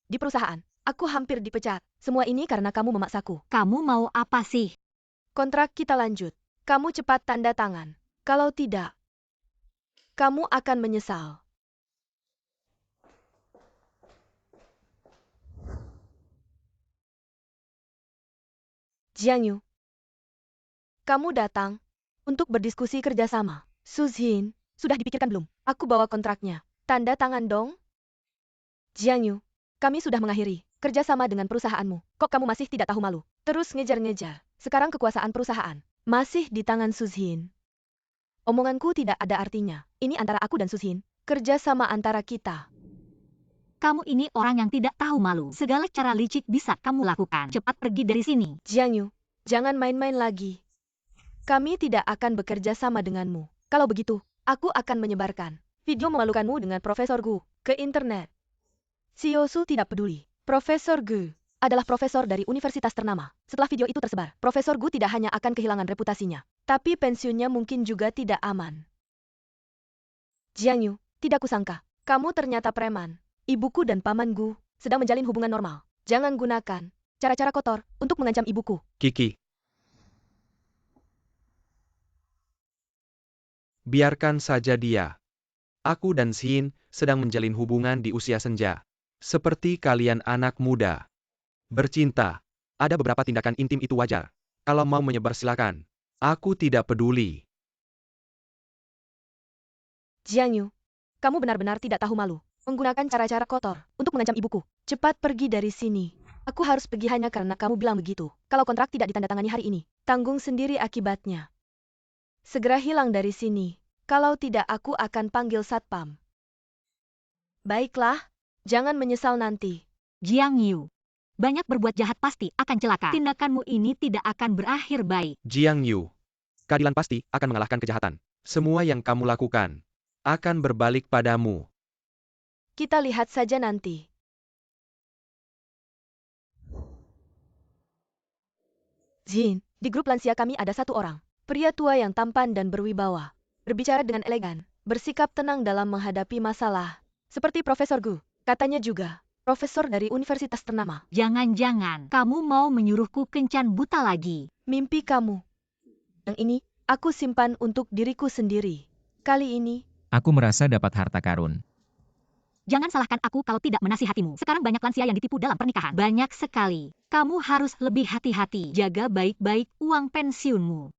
Di perusahaan, aku hampir dipecat. Semua ini karena kamu memaksaku. Kamu mau apa sih? Kontrak kita lanjut. Kamu cepat tanda tangan. Kalau tidak, kamu akan menyesal. Jiang Yu, kamu datang untuk berdiskusi kerjasama. Suzhin, sudah dipikirkan belum? Aku bawa kontraknya. Tanda tangan dong. Jiang Yu, kami sudah mengakhiri kerjasama dengan perusahaanmu. Kok kamu masih tidak tahu malu? Terus ngejar-ngejar. Sekarang kekuasaan perusahaan masih di tangan Suzhin. Omonganku tidak ada artinya. Ini antara aku dan Suzhin. Kerjasama antara kita. Kamu ini orang yang tidak tahu malu. Segala cara licik bisa kamu lakukan. Cepat pergi dari sini. Jiang Yu, jangan main-main lagi. Kami tidak akan bekerja sama denganmu. Kalau begitu, aku akan menyebarkan video memalukanmu dengan Profesor Gu ke internet. Siosu tidak peduli. Profesor Gu adalah profesor dari universitas ternama. Setelah video itu tersebar, Profesor Gu tidak hanya akan kehilangan reputasinya, tapi pensiunnya mungkin juga tidak aman. Jiang Yu, tidak kusangka, kamu ternyata preman. Ibuku dan paman Gu sedang menjalin hubungan normal. Jangan gunakan cara-cara kotor untuk mengancam ibuku. Kiki. Biarkan saja dia. Aku dan Xin sedang menjalin hubungan di usia senja. Seperti kalian anak muda. Bercinta. Ada beberapa tindakan intim itu wajar. Kalau mau menyebar silakan. Aku tidak peduli. Jiang Yu, kamu benar-benar tidak tahu malu. Menggunakan cara-cara kotor untuk mengancam ibuku. Cepat pergi dari sini. Aku harus pergi hanya karena kamu bilang begitu. Kalau kontrak tidak ditandatangani hari ini, tanggung sendiri akibatnya. Segera hilang dari sini. Kalau tidak aku akan panggil satpam. Baiklah, jangan menyesal nanti. Jiang Yu, banyak berbuat jahat pasti akan celaka. Tindakanmu ini tidak akan berakhir baik. Jiang Yu. Keadilan pasti akan mengalahkan kejahatan. Semua yang kamu lakukan akan berbalik padamu. Kita lihat saja nanti. Jin, di grup lansia kami ada satu orang. Pria tua yang tampan dan berwibawa. Berbicara dengan elegan, bersikap tenang dalam menghadapi masalah. Seperti Profesor Gu, katanya juga. Profesor dari universitas ternama. Jangan-jangan kamu mau menyuruhku kencan buta lagi. Mimpi kamu. Yang ini, aku simpan untuk diriku sendiri. Kali ini, Aku merasa dapat harta karun. Jangan salahkan aku kalau tidak menasihatimu. Sekarang banyak lansia yang ditipu dalam pernikahan. Banyak sekali. Kamu harus lebih hati-hati. Jaga baik-baik uang pensiunmu.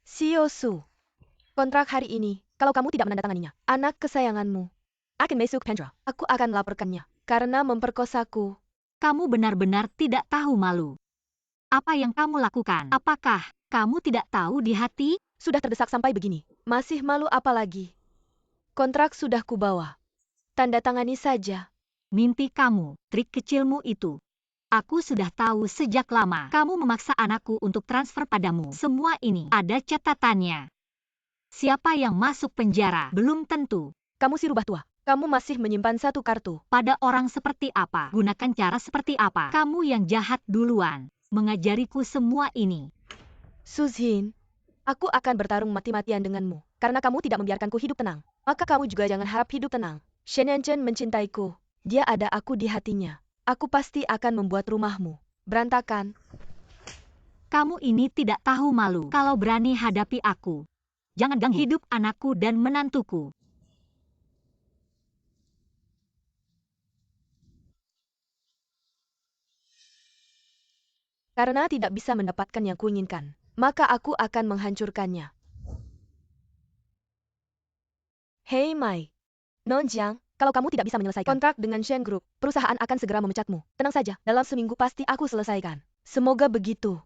Siosu. Kontrak hari ini, kalau kamu tidak menandatanganinya, anak kesayanganmu akan masuk penjara. Aku akan laporkannya karena memperkosaku. Kamu benar-benar tidak tahu malu. Apa yang kamu lakukan? Apakah kamu tidak tahu di hati? Sudah terdesak sampai begini. Masih malu apa lagi? Kontrak sudah kubawa. Tanda tangani saja. Mimpi kamu, trik kecilmu itu. Aku sudah tahu sejak lama. Kamu memaksa anakku untuk transfer padamu. Semua ini ada catatannya. Siapa yang masuk penjara? Belum tentu. Kamu si rubah tua. Kamu masih menyimpan satu kartu. Pada orang seperti apa? Gunakan cara seperti apa? Kamu yang jahat duluan. Mengajariku semua ini. Suzhin, aku akan bertarung mati-matian denganmu. Karena kamu tidak membiarkanku hidup tenang. Maka kamu juga jangan harap hidup tenang. Shen Yanchen mencintaiku. Dia ada aku di hatinya. Aku pasti akan membuat rumahmu berantakan. Kamu ini tidak tahu malu. Kalau berani hadapi aku. Jangan ganggu hidup anakku dan menantuku. Karena tidak bisa mendapatkan yang kuinginkan, maka aku akan menghancurkannya. Hei Mai. Nonjiang, kalau kamu tidak bisa menyelesaikan kontrak dengan Shen Group, perusahaan akan segera memecatmu. Tenang saja, dalam seminggu pasti aku selesaikan. Semoga begitu.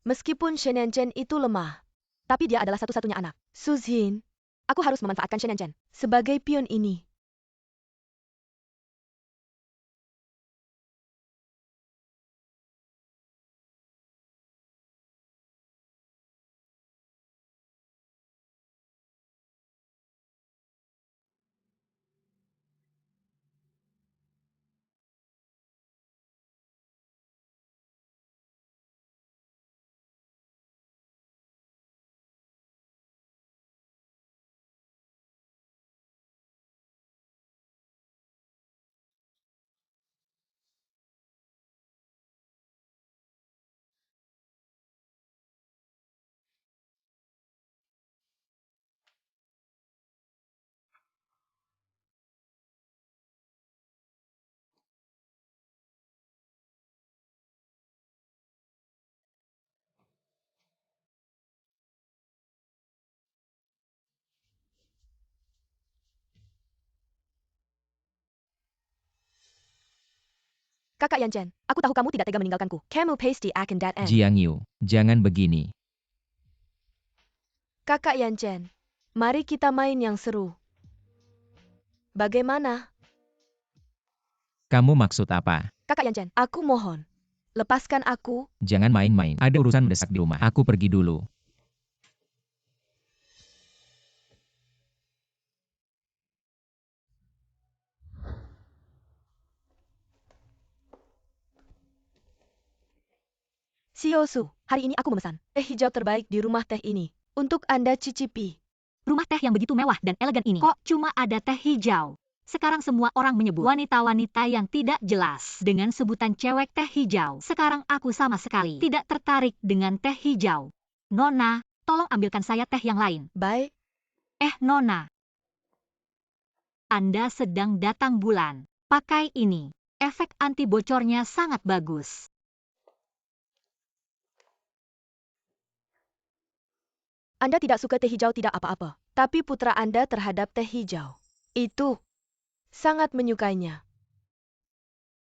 Meskipun Shen Yanchen itu lemah, tapi dia adalah satu-satunya anak. Suzhin, aku harus memanfaatkan Shen Yanchen sebagai pion ini. Kakak Yanchen, aku tahu kamu tidak tega meninggalkanku. Kamu pasti akan datang. Jiang Yu, jangan begini. Kakak Yanchen, mari kita main yang seru. Bagaimana? Kamu maksud apa? Kakak Yanchen, aku mohon. Lepaskan aku. Jangan main-main. Ada urusan mendesak di rumah. Aku pergi dulu. Siosu, hari ini aku memesan teh hijau terbaik di rumah teh ini. Untuk Anda cicipi. Rumah teh yang begitu mewah dan elegan ini. Kok cuma ada teh hijau? Sekarang semua orang menyebut wanita-wanita yang tidak jelas dengan sebutan cewek teh hijau. Sekarang aku sama sekali tidak tertarik dengan teh hijau. Nona, tolong ambilkan saya teh yang lain. Baik. Nona. Anda sedang datang bulan. Pakai ini. Efek anti bocornya sangat bagus. Anda tidak suka teh hijau tidak apa-apa. Tapi putra Anda terhadap teh hijau. Itu sangat menyukainya.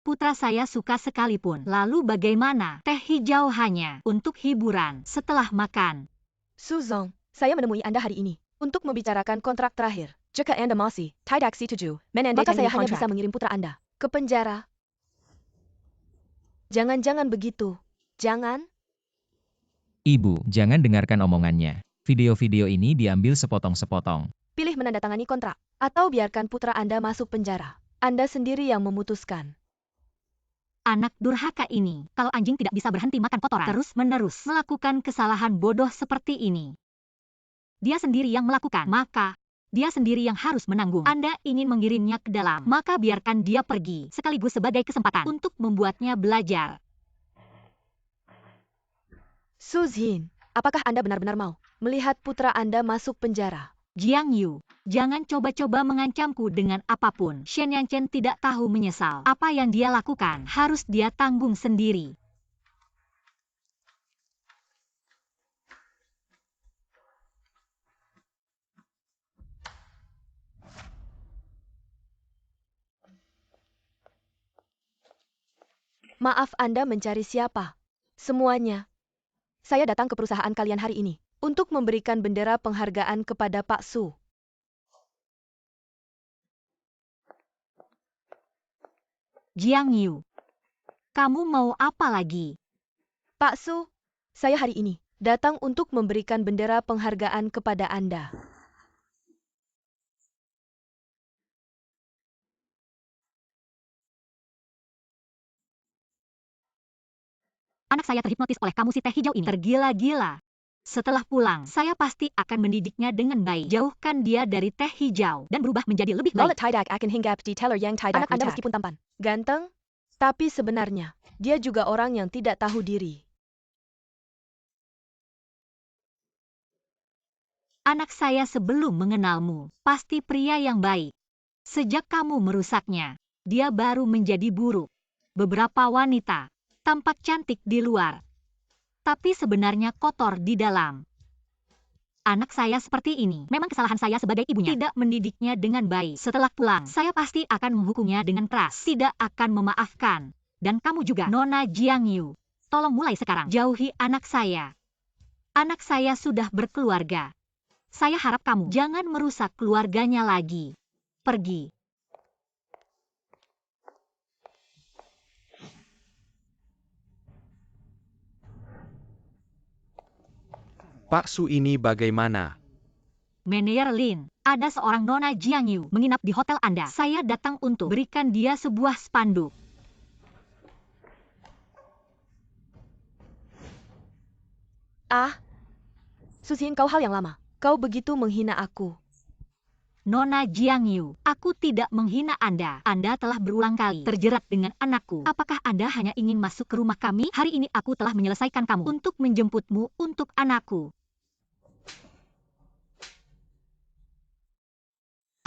Putra saya suka sekalipun. Lalu bagaimana? Teh hijau hanya untuk hiburan setelah makan. Suzong, saya menemui Anda hari ini untuk membicarakan kontrak terakhir. Jika Anda masih tidak setuju, maka saya hanya bisa mengirim putra Anda ke penjara. Jangan-jangan begitu. Jangan. Ibu, jangan dengarkan omongannya. Video-video ini diambil sepotong-sepotong. Pilih menandatangani kontrak, atau biarkan putra Anda masuk penjara. Anda sendiri yang memutuskan. Anak durhaka ini, kalau anjing tidak bisa berhenti makan kotoran, terus-menerus melakukan kesalahan bodoh seperti ini. Dia sendiri yang melakukan, maka dia sendiri yang harus menanggung. Anda ingin mengirimnya ke dalam, maka biarkan dia pergi, sekaligus sebagai kesempatan untuk membuatnya belajar. Suzhin, apakah Anda benar-benar mau melihat putra Anda masuk penjara? Jiang Yu, jangan coba-coba mengancamku dengan apapun. Shen Yanchen tidak tahu menyesal. Apa yang dia lakukan harus dia tanggung sendiri. Maaf, Anda mencari siapa? Semuanya. Saya datang ke perusahaan kalian hari ini untuk memberikan bendera penghargaan kepada Pak Su. Jiang Yu, kamu mau apa lagi? Pak Su, saya hari ini datang untuk memberikan bendera penghargaan kepada Anda. Anak saya terhipnotis oleh kamu si teh hijau ini. Tergila-gila. Setelah pulang, saya pasti akan mendidiknya dengan baik. Jauhkan dia dari teh hijau dan berubah menjadi lebih baik. Lalat tidak akan hinggap di teller yang tidak. Anak Anda meskipun tampan, ganteng, tapi sebenarnya dia juga orang yang tidak tahu diri. Anak saya sebelum mengenalmu, pasti pria yang baik. Sejak kamu merusaknya, dia baru menjadi buruk. Beberapa wanita tampak cantik di luar, tapi sebenarnya kotor di dalam. Anak saya seperti ini. Memang kesalahan saya sebagai ibunya. Tidak mendidiknya dengan baik. Setelah pulang, saya pasti akan menghukumnya dengan keras. Tidak akan memaafkan. Dan kamu juga, Nona Jiang Yu. Tolong mulai sekarang. Jauhi anak saya. Anak saya sudah berkeluarga. Saya harap kamu jangan merusak keluarganya lagi. Pergi. Pak Su ini bagaimana? Manajer Lin, ada seorang Nona Jiang Yu menginap di hotel Anda. Saya datang untuk berikan dia sebuah spanduk. Ah, Susin, kau hal yang lama. Kau begitu menghina aku. Nona Jiang Yu, aku tidak menghina Anda. Anda telah berulang kali terjerat dengan anakku. Apakah Anda hanya ingin masuk ke rumah kami? Hari ini aku telah menyelesaikan kamu untuk menjemputmu untuk anakku.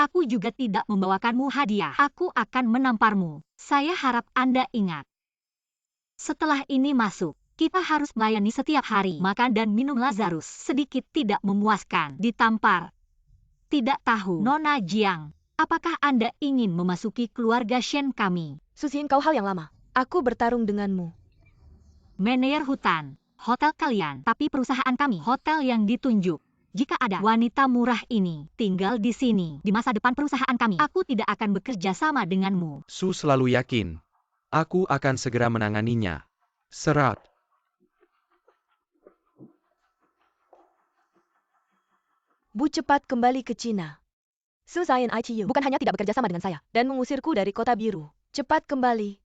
Aku juga tidak membawakanmu hadiah. Aku akan menamparmu. Saya harap Anda ingat. Setelah ini masuk, kita harus melayani setiap hari. Makan dan minum Lazarus sedikit tidak memuaskan. Ditampar. Tidak tahu, Nona Jiang, apakah Anda ingin memasuki keluarga Shen kami? Susin, kau hal yang lama. Aku bertarung denganmu. Manajer hutan, hotel kalian, tapi perusahaan kami, hotel yang ditunjuk. Jika ada wanita murah ini tinggal di sini, di masa depan perusahaan kami, aku tidak akan bekerja sama denganmu. Su selalu yakin. Aku akan segera menanganinya. Serat. Bu cepat kembali ke Cina. Su Zion ITU bukan hanya tidak bekerja sama dengan saya, dan mengusirku dari kota biru. Cepat kembali.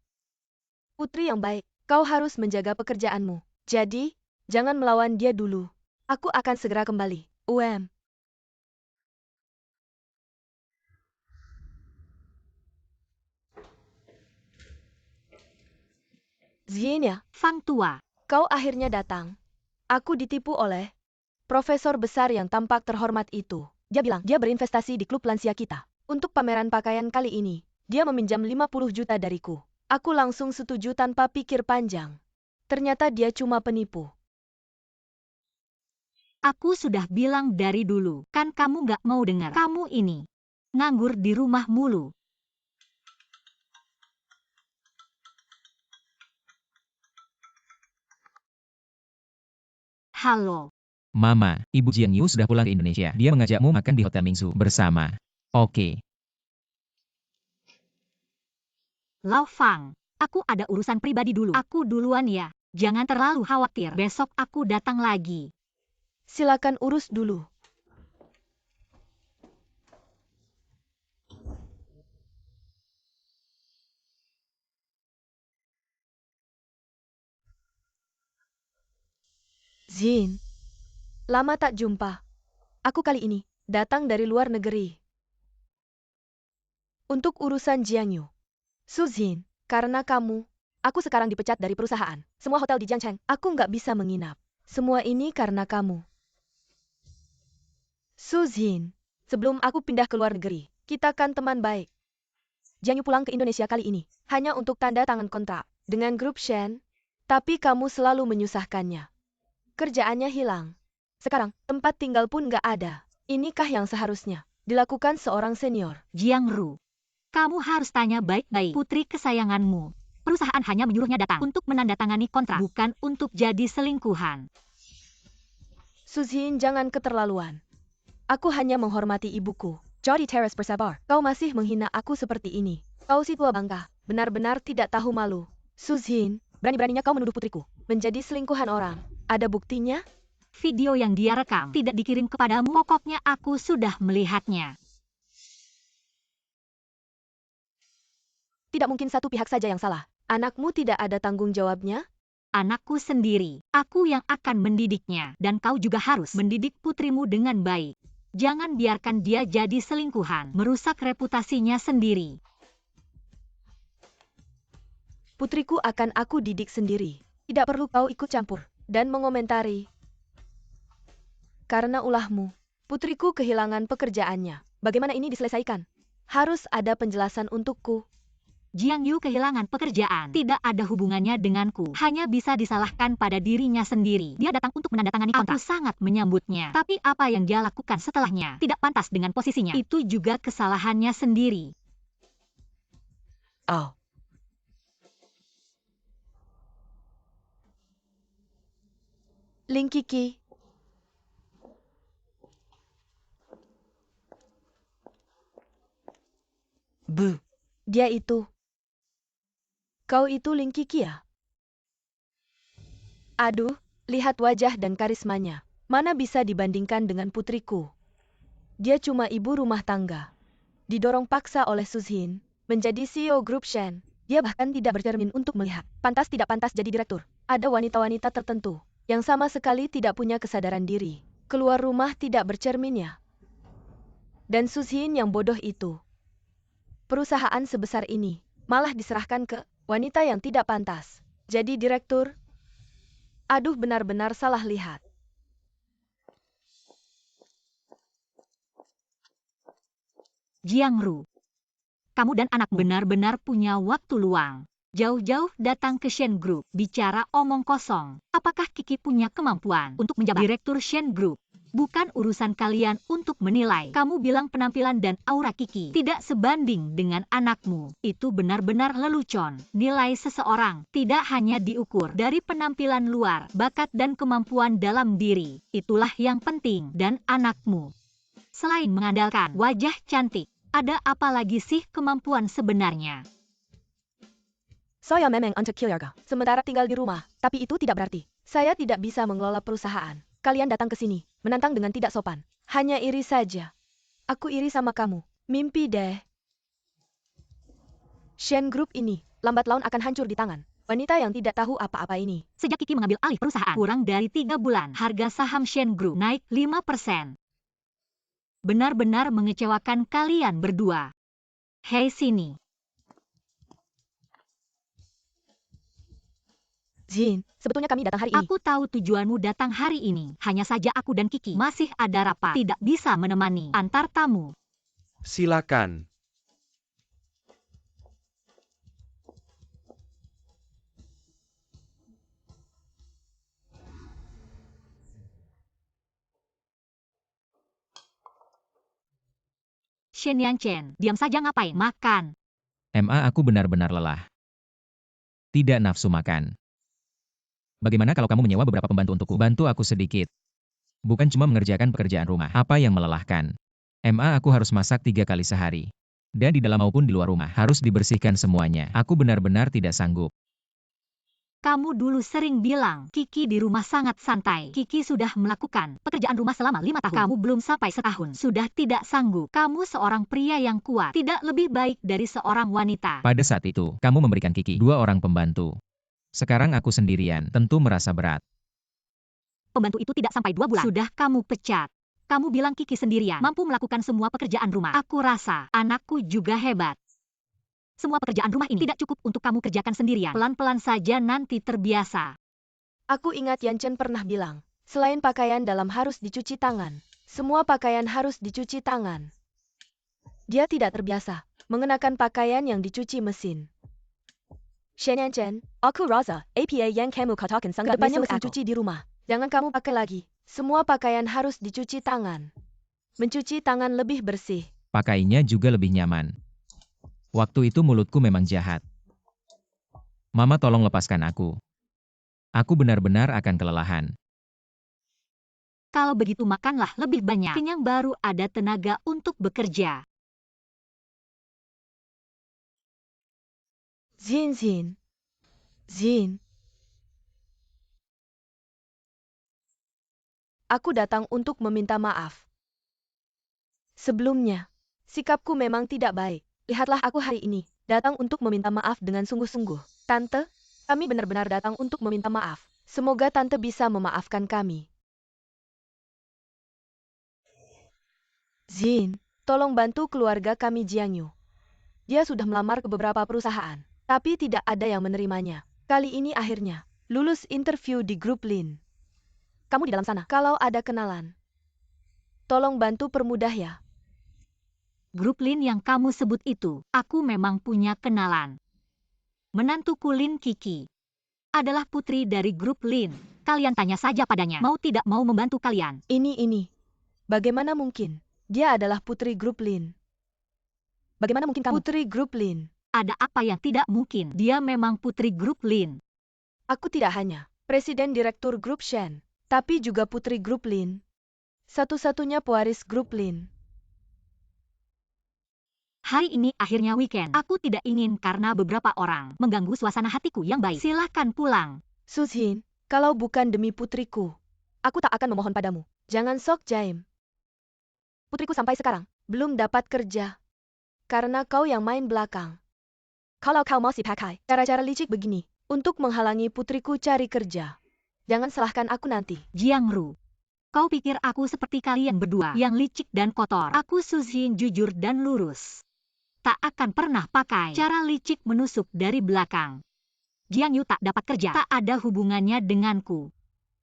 Putri yang baik, kau harus menjaga pekerjaanmu. Jadi, jangan melawan dia dulu. Aku akan segera kembali. Zien ya, Fang tua, kau akhirnya datang. Aku ditipu oleh profesor besar yang tampak terhormat itu. Dia bilang dia berinvestasi di klub lansia kita. Untuk pameran pakaian kali ini, dia meminjam 50 juta dariku. Aku langsung setuju tanpa pikir panjang. Ternyata dia cuma penipu. aku sudah bilang dari dulu, kan kamu gak mau dengar. Kamu ini, nganggur di rumah mulu. Halo. Mama, Ibu Jiang Yu sudah pulang ke Indonesia. Dia mengajakmu makan di Hotel Mingsu bersama. Oke. Lao Fang, aku ada urusan pribadi dulu. Aku duluan ya. Jangan terlalu khawatir. Besok aku datang lagi. Silakan urus dulu. Zin, lama tak jumpa. Aku kali ini datang dari luar negeri. Untuk urusan Jiang Yu. Suzin, karena kamu, aku sekarang dipecat dari perusahaan. Semua hotel di Jiangcheng, aku nggak bisa menginap. Semua ini karena kamu. Suzin, sebelum aku pindah ke luar negeri, kita kan teman baik. Jiang Yu pulang ke Indonesia kali ini, hanya untuk tanda tangan kontrak dengan grup Shen, tapi kamu selalu menyusahkannya. Kerjaannya hilang. Sekarang, tempat tinggal pun nggak ada. Inikah yang seharusnya dilakukan seorang senior? Jiang Ru, kamu harus tanya baik-baik putri kesayanganmu. Perusahaan hanya menyuruhnya datang untuk menandatangani kontrak, bukan untuk jadi selingkuhan. Suzhin, jangan keterlaluan. Aku hanya menghormati ibuku. Jody Terrace bersabar. Kau masih menghina aku seperti ini. Kau si tua bangka, benar-benar tidak tahu malu. Suzhin, berani-beraninya kau menuduh putriku menjadi selingkuhan orang. Ada buktinya? Video yang dia rekam tidak dikirim kepadamu, pokoknya aku sudah melihatnya. Tidak mungkin satu pihak saja yang salah. Anakmu tidak ada tanggung jawabnya? Anakku sendiri, aku yang akan mendidiknya, dan kau juga harus mendidik putrimu dengan baik. Jangan biarkan dia jadi selingkuhan, merusak reputasinya sendiri. Putriku akan aku didik sendiri. Tidak perlu kau ikut campur dan mengomentari. Karena ulahmu, putriku kehilangan pekerjaannya. Bagaimana ini diselesaikan? Harus ada penjelasan untukku. Jiang Yu kehilangan pekerjaan, tidak ada hubungannya denganku, hanya bisa disalahkan pada dirinya sendiri. Dia datang untuk menandatangani kontrak. Aku sangat menyambutnya, tapi apa yang dia lakukan setelahnya tidak pantas dengan posisinya. Itu juga kesalahannya sendiri. Oh. Ling Kiki. Bu. Dia itu. Kau itu Ling Kiki ya? Aduh, lihat wajah dan karismanya. Mana bisa dibandingkan dengan putriku. Dia cuma ibu rumah tangga. Didorong paksa oleh Suzhin menjadi CEO grup Shen. Dia bahkan tidak bercermin untuk melihat. Pantas tidak pantas jadi direktur. Ada wanita-wanita tertentu yang sama sekali tidak punya kesadaran diri. Keluar rumah tidak bercermin ya. Dan Suzhin yang bodoh itu. Perusahaan sebesar ini malah diserahkan ke wanita yang tidak pantas. Jadi direktur? Aduh, benar-benar salah lihat. Jiang Ru, kamu dan anak benar-benar punya waktu luang. Jauh-jauh datang ke Shen Group, bicara omong kosong. Apakah Kiki punya kemampuan untuk menjabat direktur Shen Group? Bukan urusan kalian untuk menilai. Kamu bilang penampilan dan aura Kiki tidak sebanding dengan anakmu. Itu benar-benar lelucon. Nilai seseorang tidak hanya diukur dari penampilan luar, bakat dan kemampuan dalam diri. Itulah yang penting. Dan anakmu, selain mengandalkan wajah cantik, ada apa lagi sih kemampuan sebenarnya? Saya memang untuk keluarga, sementara tinggal di rumah, tapi itu tidak berarti saya tidak bisa mengelola perusahaan. Kalian datang ke sini, menantang dengan tidak sopan. Hanya iri saja. Aku iri sama kamu. Mimpi deh. Shen Group ini, lambat laun akan hancur di tangan wanita yang tidak tahu apa-apa ini. Sejak Kiki mengambil alih perusahaan, kurang dari 3 bulan, harga saham Shen Group naik 5%. Benar-benar mengecewakan kalian berdua. Hei sini. Jin, sebetulnya kami datang hari ini. Aku tahu tujuanmu datang hari ini. Hanya saja aku dan Kiki masih ada rapat. Tidak bisa menemani antar tamu. Silakan. Shen Yanchen, diam saja ngapain? Makan. Aku benar-benar lelah. Tidak nafsu makan. Bagaimana kalau kamu menyewa beberapa pembantu untukku? Bantu aku sedikit. Bukan cuma mengerjakan pekerjaan rumah. Apa yang melelahkan? Aku harus masak 3 kali sehari. Dan di dalam maupun di luar rumah. Harus dibersihkan semuanya. Aku benar-benar tidak sanggup. Kamu dulu sering bilang, Kiki di rumah sangat santai. Kiki sudah melakukan pekerjaan rumah selama 5 tahun. Kamu belum sampai setahun. Sudah tidak sanggup. Kamu seorang pria yang kuat. Tidak lebih baik dari seorang wanita. Pada saat itu, kamu memberikan Kiki 2 orang pembantu. Sekarang aku sendirian, tentu merasa berat. Pembantu itu tidak sampai 2 bulan. Sudah kamu pecat. Kamu bilang Kiki sendirian mampu melakukan semua pekerjaan rumah. Aku rasa anakku juga hebat. Semua pekerjaan rumah ini tidak cukup untuk kamu kerjakan sendirian. Pelan-pelan saja nanti terbiasa. Aku ingat Yanchen pernah bilang, selain pakaian dalam harus dicuci tangan, semua pakaian harus dicuci tangan. Dia tidak terbiasa mengenakan pakaian yang dicuci mesin. Shen Yanchen, aku rasa apa yang kamu katakan sangat kedepannya mesin cuci di rumah. Jangan kamu pakai lagi. Semua pakaian harus dicuci tangan. Mencuci tangan lebih bersih. Pakainya juga lebih nyaman. Waktu itu mulutku memang jahat. Mama tolong lepaskan aku. Aku benar-benar akan kelelahan. Kalau begitu makanlah lebih banyak. Kenyang baru ada tenaga untuk bekerja. Zin. Aku datang untuk meminta maaf. Sebelumnya, sikapku memang tidak baik. Lihatlah aku hari ini, datang untuk meminta maaf dengan sungguh-sungguh. Tante, kami benar-benar datang untuk meminta maaf. Semoga Tante bisa memaafkan kami. Zin, tolong bantu keluarga kami Jiangyu. Dia sudah melamar ke beberapa perusahaan, tapi tidak ada yang menerimanya. Kali ini akhirnya, lulus interview di grup Lin. Kamu di dalam sana, kalau ada kenalan. Tolong bantu permudah ya. Grup Lin yang kamu sebut itu, aku memang punya kenalan. Menantuku Lin Kiki adalah putri dari grup Lin. Kalian tanya saja padanya, mau tidak mau membantu kalian. Ini. Bagaimana mungkin? Dia adalah putri grup Lin. Bagaimana mungkin kamu? Putri grup Lin. Ada apa yang tidak mungkin? Dia memang putri grup Lin. Aku tidak hanya presiden direktur grup Shen, tapi juga putri grup Lin. Satu-satunya pewaris grup Lin. Hari ini akhirnya weekend. Aku tidak ingin karena beberapa orang mengganggu suasana hatiku yang baik. Silahkan pulang. Suzhin, kalau bukan demi putriku, aku tak akan memohon padamu. Jangan sok jaim. Putriku sampai sekarang belum dapat kerja. Karena kau yang main belakang. Kalau kau masih pakai cara-cara licik begini untuk menghalangi putriku cari kerja, jangan salahkan aku nanti. Jiangru, kau pikir aku seperti kalian berdua yang licik dan kotor? Aku Suzhin jujur dan lurus. Tak akan pernah pakai cara licik menusuk dari belakang. Jiangyu tak dapat kerja, tak ada hubungannya denganku.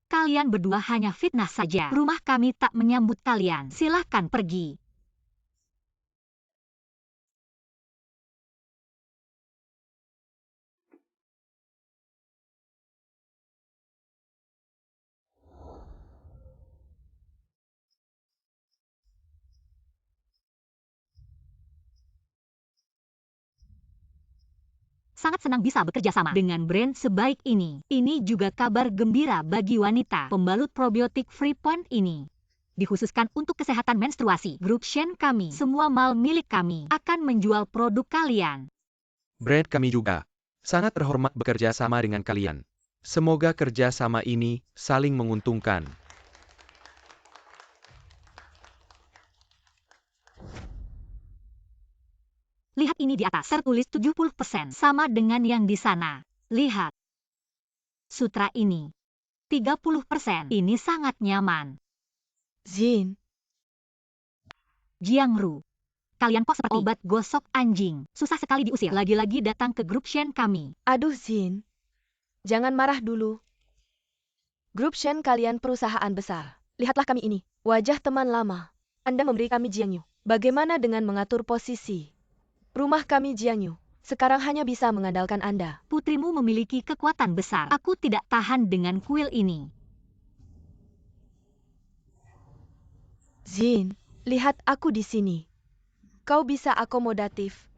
Kalian berdua hanya fitnah saja. Rumah kami tak menyambut kalian. Silahkan pergi. Sangat senang bisa bekerja sama dengan brand sebaik ini. Ini juga kabar gembira bagi wanita. Pembalut probiotik Freepont ini dikhususkan untuk kesehatan menstruasi. Grup Shen kami, semua mal milik kami, akan menjual produk kalian. Brand kami juga sangat terhormat bekerja sama dengan kalian. Semoga kerja sama ini saling menguntungkan. Lihat ini di atas, tertulis 70% sama dengan yang di sana. Lihat. Sutra ini. 30%. Ini sangat nyaman. Zin, Jiangru. Kalian kok seperti obat gosok anjing. Susah sekali diusir. Lagi-lagi datang ke grup Shen kami. aduh Zin. Jangan marah dulu. Grup Shen kalian perusahaan besar. Lihatlah kami ini, wajah teman lama. Anda memberi kami Jiangyu. Bagaimana dengan mengatur posisi? Rumah kami Jiangyu sekarang hanya bisa mengandalkan Anda. Putrimu memiliki kekuatan besar. Aku tidak tahan dengan kuil ini. Zin, lihat aku di sini. Kau bisa akomodatif.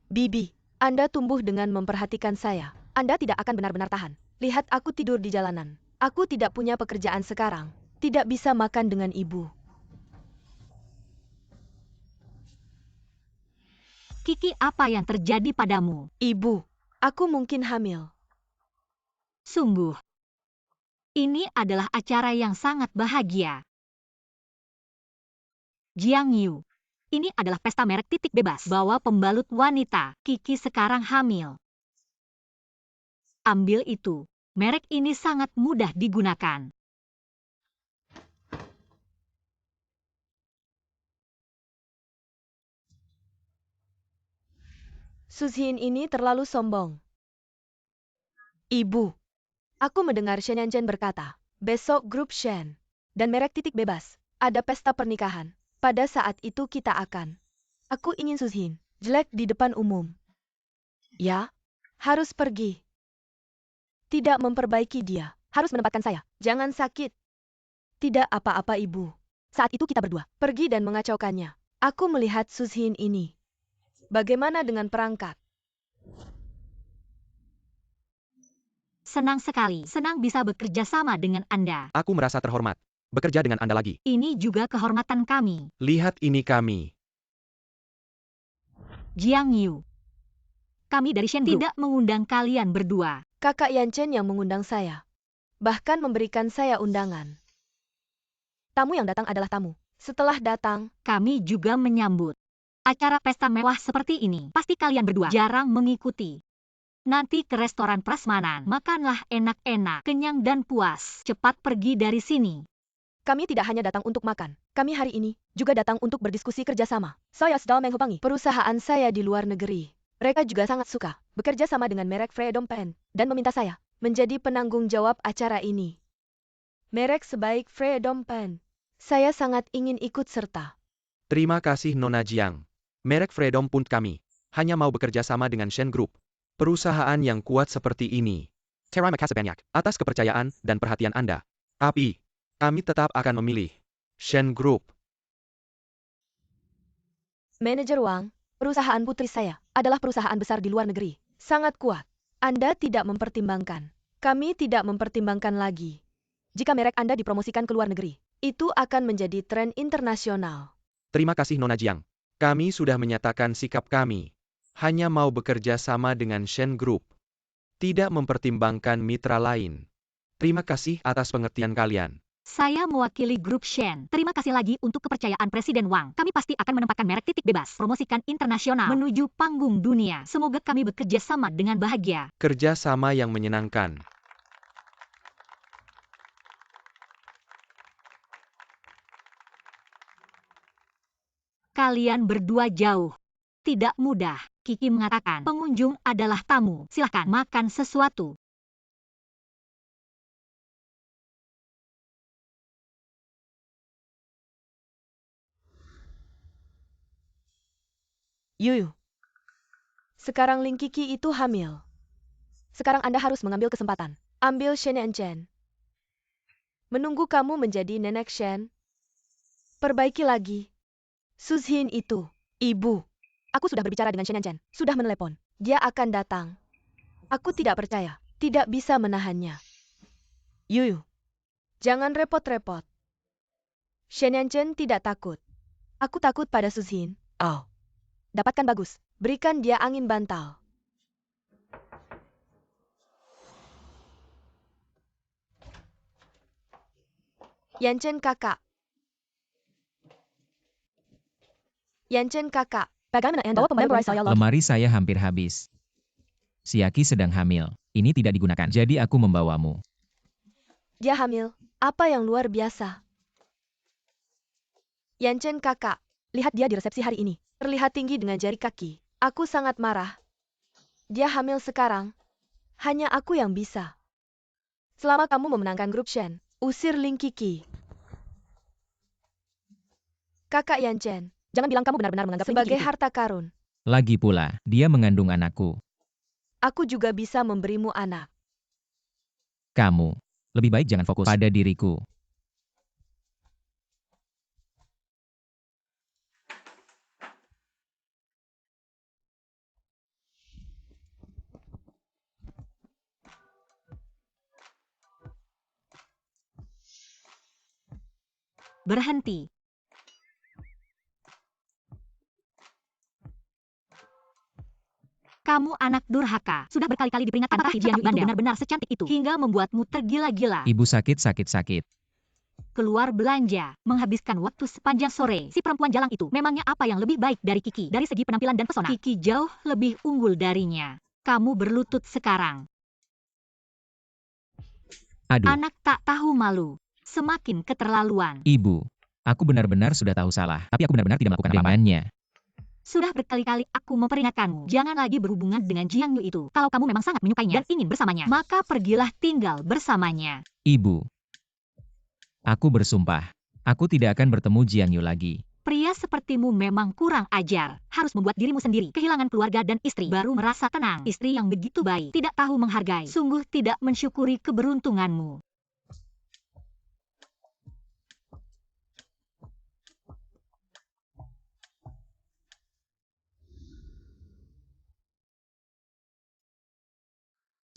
Bibi, Anda tumbuh dengan memperhatikan saya. Anda tidak akan benar-benar tahan. Lihat aku tidur di jalanan. Aku tidak punya pekerjaan sekarang. Tidak bisa makan dengan ibu. Kiki, apa yang terjadi padamu? Ibu, aku mungkin hamil. Sungguh. Ini adalah acara yang sangat bahagia. Jiangyu. Ini adalah pesta merek titik bebas. Bawa pembalut wanita. Kiki sekarang hamil. Ambil itu. Merek ini sangat mudah digunakan. Suzhin ini terlalu sombong. Ibu, aku mendengar Shen Yanzhen berkata, besok grup Shen dan merek titik bebas ada pesta pernikahan. Pada saat itu kita akan. Aku ingin Suzhin jelek di depan umum. Ya, harus pergi. Tidak memperbaiki dia, harus menempatkan saya. Jangan sakit. Tidak apa-apa ibu. Saat itu kita berdua pergi dan mengacaukannya. Aku melihat Suzhin ini. Bagaimana dengan perangkat? Senang sekali. Senang bisa bekerja sama dengan Anda. Aku merasa terhormat. Bekerja dengan Anda lagi. Ini juga kehormatan kami. Lihat ini kami. Jiang Yu. Kami dari Shen Group tidak mengundang kalian berdua. Kakak Yan Chen yang mengundang saya. Bahkan memberikan saya undangan. Tamu yang datang adalah tamu. Setelah datang, Kami juga menyambut. Acara pesta mewah seperti ini, pasti kalian berdua jarang mengikuti. Nanti ke restoran prasmanan, makanlah enak-enak, kenyang dan puas. Cepat pergi dari sini. kami tidak hanya datang untuk makan. Kami hari ini juga datang untuk berdiskusi kerjasama. Saya sedang menghubungi perusahaan saya di luar negeri. Mereka juga sangat suka bekerja sama dengan merek Freedom Pen dan meminta saya menjadi penanggung jawab acara ini. Merek sebaik Freedom Pen. Saya sangat ingin ikut serta. Terima kasih Nona Jiang. Merek Freedom pun kami. Hanya mau bekerja sama dengan Shen Group. Perusahaan yang kuat seperti ini. Terima kasih banyak atas kepercayaan dan perhatian Anda. Tapi, kami tetap akan memilih Shen Group. Manajer Wang, perusahaan putri saya adalah perusahaan besar di luar negeri. Sangat kuat. Anda tidak mempertimbangkan. Kami tidak mempertimbangkan lagi. Jika merek Anda dipromosikan ke luar negeri, itu akan menjadi tren internasional. Terima kasih Nona Jiang. Kami sudah menyatakan sikap kami. Hanya mau bekerja sama dengan Shen Group. Tidak mempertimbangkan mitra lain. Terima kasih atas pengertian kalian. Saya mewakili grup Shen. Terima kasih lagi untuk kepercayaan Presiden Wang. Kami pasti akan menempatkan merek titik bebas, promosikan internasional, menuju panggung dunia. Semoga kami bekerja sama dengan bahagia. Kerja sama yang menyenangkan. Kalian berdua jauh. Tidak mudah. Kiki mengatakan, pengunjung adalah tamu. Silahkan makan sesuatu. Yuyu. Sekarang Ling Kiki itu hamil. Sekarang Anda harus mengambil kesempatan. Ambil Shen Yan Chen. Menunggu kamu menjadi nenek Shen. Perbaiki lagi. Suzhin itu. Ibu. Aku sudah berbicara dengan Shen Yan Chen. Sudah menelepon. Dia akan datang. Aku tidak percaya. Tidak bisa menahannya. Yuyu. Jangan repot-repot. Shen Yan Chen tidak takut. Aku takut pada Suzhin. Oh. Dapatkan bagus. Berikan dia angin bantal. Yan Chen kakak. Yan Chen kakak. Bagaimana Anda bawa pemain saya lagi? Lemari saya hampir habis. Siaki sedang hamil. Ini tidak digunakan. Jadi aku membawamu. Dia hamil. Apa yang luar biasa? Yan Chen kakak. Lihat dia di resepsi hari ini. Terlihat tinggi dengan jari kaki. Aku sangat marah. Dia hamil sekarang. Hanya aku yang bisa. Selama kamu memenangkan grup Shen, usir Ling Kiki. Kakak Yan Chen, jangan bilang kamu benar-benar menganggap Ling Kiki sebagai harta karun. Lagi pula, dia mengandung anakku. Aku juga bisa memberimu anak. Kamu. Lebih baik jangan fokus pada diriku. Berhenti. Kamu anak durhaka. Sudah berkali-kali diperingatkan apakah Jiang Yu itu benar-benar secantik itu hingga membuatmu tergila-gila. Ibu sakit. Keluar belanja, menghabiskan waktu sepanjang sore. Si perempuan jalang itu memangnya apa yang lebih baik dari Kiki? Dari segi penampilan dan pesona, Kiki jauh lebih unggul darinya. Kamu berlutut sekarang. Aduh, Anak tak tahu malu. Semakin keterlaluan. ibu. Aku benar-benar sudah tahu salah. Tapi aku benar-benar tidak melakukan apa-apanya. Sudah berkali-kali aku memperingatkanmu. Jangan lagi berhubungan dengan Jiang Yu itu. Kalau kamu memang sangat menyukainya dan ingin bersamanya, maka pergilah tinggal bersamanya. Ibu. Aku bersumpah. Aku tidak akan bertemu Jiang Yu lagi. Pria sepertimu memang kurang ajar. Harus membuat dirimu sendiri kehilangan keluarga dan istri, baru merasa tenang. Istri yang begitu baik, tidak tahu menghargai. Sungguh tidak mensyukuri keberuntunganmu.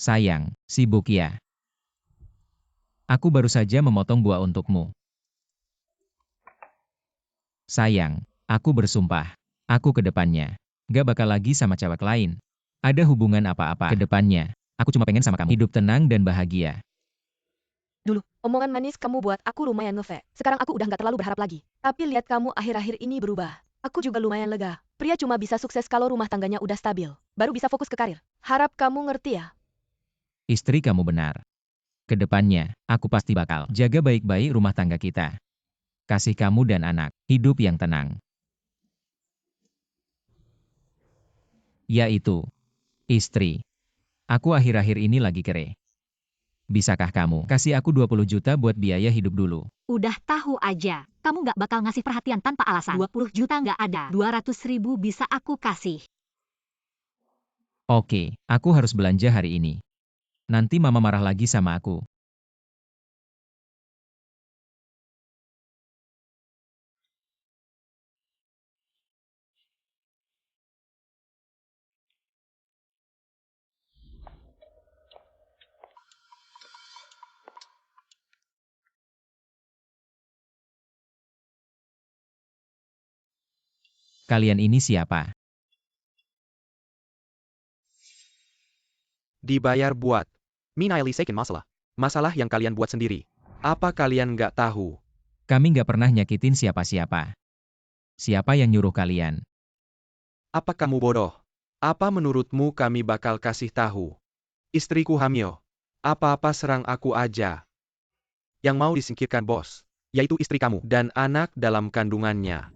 Sayang, sibuk ya. Aku baru saja memotong buah untukmu. Sayang, aku bersumpah. Aku ke depannya gak bakal lagi sama cewek lain. Ada hubungan apa-apa ke depannya. Aku cuma pengen sama kamu. Hidup tenang dan bahagia. Dulu, omongan manis kamu buat aku lumayan ngefek. Sekarang aku udah gak terlalu berharap lagi. Tapi lihat kamu akhir-akhir ini berubah. Aku juga lumayan lega. Pria cuma bisa sukses kalau rumah tangganya udah stabil. Baru bisa fokus ke karir. Harap kamu ngerti ya. Istri kamu benar. Kedepannya, aku pasti bakal jaga baik-baik rumah tangga kita. Kasih kamu dan anak, hidup yang tenang. Yaitu, istri. Aku akhir-akhir ini lagi kere. Bisakah kamu kasih aku 20 juta buat biaya hidup dulu? Udah tahu aja, kamu gak bakal ngasih perhatian tanpa alasan. 20 juta gak ada, 200.000 bisa aku kasih. Oke, aku harus belanja hari ini. Nanti mama marah lagi sama aku. Kalian ini siapa? Dibayar buat. Minaili sekin masalah. Masalah yang kalian buat sendiri. Apa kalian nggak tahu? Kami nggak pernah nyakitin siapa-siapa. Siapa yang nyuruh kalian? Apa kamu bodoh? Apa menurutmu kami bakal kasih tahu? Istriku hamil. Apa-apa serang aku aja. Yang mau disingkirkan bos, yaitu istri kamu dan anak dalam kandungannya.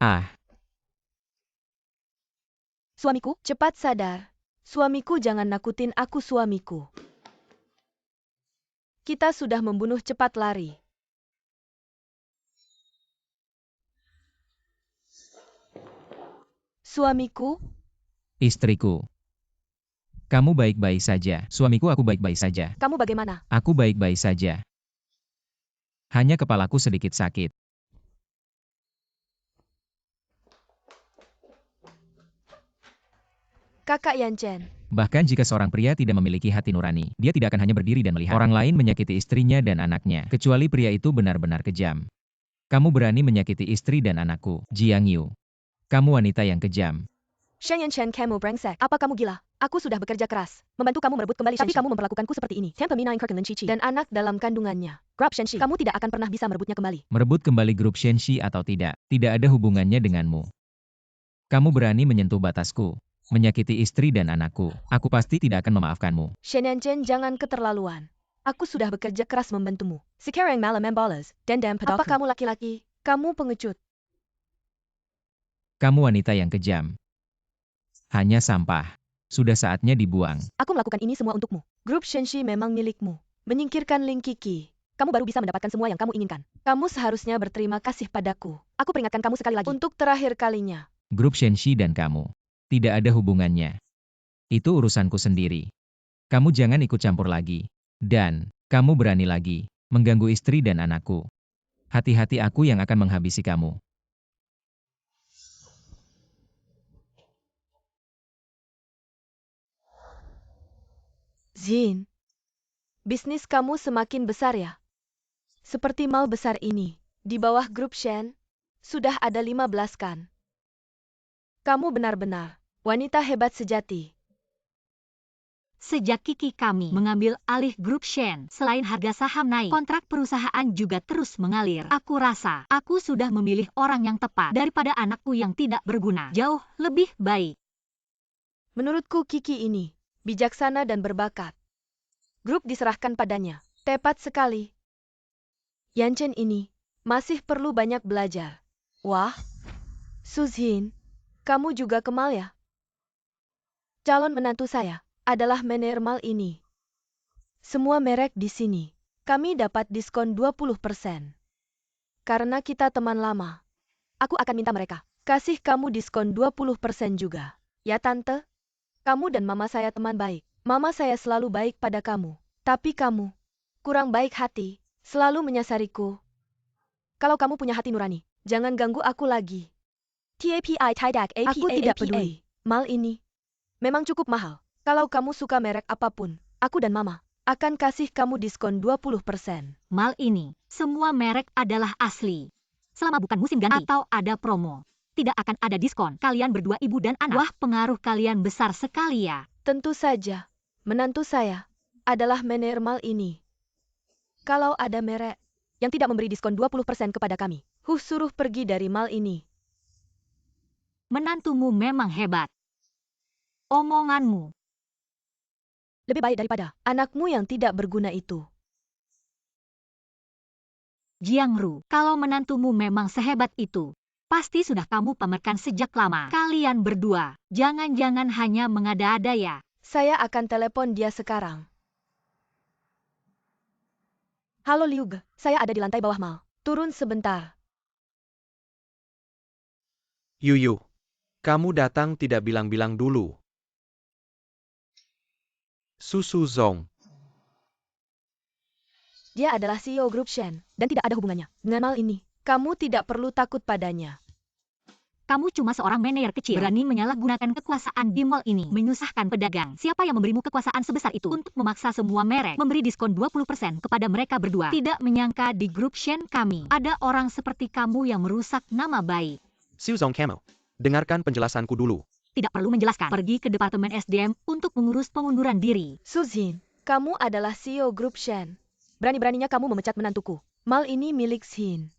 Ah, Suamiku, cepat sadar. Suamiku jangan nakutin aku suamiku. Kita sudah membunuh cepat lari. Suamiku, istriku. Kamu baik-baik saja. Suamiku aku baik-baik saja. kamu bagaimana? Aku baik-baik saja. Hanya kepalaku sedikit sakit. Kakak Yanchen. Bahkan jika seorang pria tidak memiliki hati nurani, dia tidak akan hanya berdiri dan melihat orang lain menyakiti istrinya dan anaknya, kecuali pria itu benar-benar kejam. Kamu berani menyakiti istri dan anakku, Jiang Yu. Kamu wanita yang kejam. Shen Yanchen, kamu brengsek. Apa kamu gila? Aku sudah bekerja keras. Membantu kamu merebut kembali Shenxi. Tapi kamu memperlakukanku seperti ini. Tanpa minain Kirkland Cici. Dan anak dalam kandungannya. Grab Shenxi. Kamu tidak akan pernah bisa merebutnya kembali. Merebut kembali grup Shenxi atau tidak ada hubungannya denganmu. Kamu berani menyentuh batasku, menyakiti istri dan anakku. Aku pasti tidak akan memaafkanmu. Shen Yanchen, jangan keterlaluan. Aku sudah bekerja keras membantumu. Sekarang malam membalas. Dendam pedaku. Apa kamu laki-laki? Kamu pengecut. Kamu wanita yang kejam. Hanya sampah. Sudah saatnya dibuang. Aku melakukan ini semua untukmu. Grup Shenxi memang milikmu. Menyingkirkan Ling Kiki. Kamu baru bisa mendapatkan semua yang kamu inginkan. Kamu seharusnya berterima kasih padaku. Aku peringatkan kamu sekali lagi. Untuk terakhir kalinya. Grup Shenxi dan kamu. Tidak ada hubungannya. Itu urusanku sendiri. Kamu jangan ikut campur lagi. Dan, kamu berani lagi mengganggu istri dan anakku. Hati-hati aku yang akan menghabisi kamu. Zin. Bisnis kamu semakin besar ya? Seperti mall besar ini. Di bawah grup Shen, sudah ada 15 kan? Kamu benar-benar wanita hebat sejati. Sejak Kiki kami mengambil alih grup Shen, selain harga saham naik, kontrak perusahaan juga terus mengalir. Aku rasa aku sudah memilih orang yang tepat daripada anakku yang tidak berguna. Jauh lebih baik. Menurutku Kiki ini bijaksana dan berbakat. Grup diserahkan padanya. Tepat sekali. Yanchen ini masih perlu banyak belajar. Wah, Suzhin, kamu juga Kemal ya? Calon menantu saya adalah manajer mal ini. Semua merek di sini, kami dapat diskon 20%. Karena kita teman lama, aku akan minta mereka kasih kamu diskon 20% juga. Ya tante, kamu dan mama saya teman baik. Mama saya selalu baik pada kamu. Tapi kamu kurang baik hati, selalu menyasariku. Kalau kamu punya hati nurani, jangan ganggu aku lagi. TAPI Tidak APA Aku tidak peduli. Mal ini memang cukup mahal. Kalau kamu suka merek apapun, aku dan Mama akan kasih kamu diskon 20%. Mal ini, semua merek adalah asli. Selama bukan musim ganti atau ada promo, tidak akan ada diskon. Kalian berdua ibu dan anak. Wah, pengaruh kalian besar sekali ya. Tentu saja, menantu saya adalah manajer mal ini. Kalau ada merek yang tidak memberi diskon 20% kepada kami, suruh pergi dari mal ini. Menantumu memang hebat. Omonganmu. Lebih baik daripada anakmu yang tidak berguna itu. Jiangru, kalau menantumu memang sehebat itu, pasti sudah kamu pamerkan sejak lama. Kalian berdua, jangan-jangan hanya mengada-ada ya. Saya akan telepon dia sekarang. Halo Liu Ge, saya ada di lantai bawah mal. Turun sebentar. Yuyu, kamu datang tidak bilang-bilang dulu. Susu Zong. Dia adalah CEO grup Shen, dan tidak ada hubungannya dengan mal ini. Kamu tidak perlu takut padanya. Kamu cuma seorang manajer kecil, berani menyalahgunakan kekuasaan di mall ini, menyusahkan pedagang. Siapa yang memberimu kekuasaan sebesar itu untuk memaksa semua merek memberi diskon 20% kepada mereka berdua? Tidak menyangka di grup Shen kami, ada orang seperti kamu yang merusak nama baik. Su Zong Camel, dengarkan penjelasanku dulu. Tidak perlu menjelaskan, pergi ke Departemen SDM untuk mengurus pengunduran diri. Suzin, kamu adalah CEO grup Shen. Berani-beraninya kamu memecat menantuku. Mal ini milik Xin.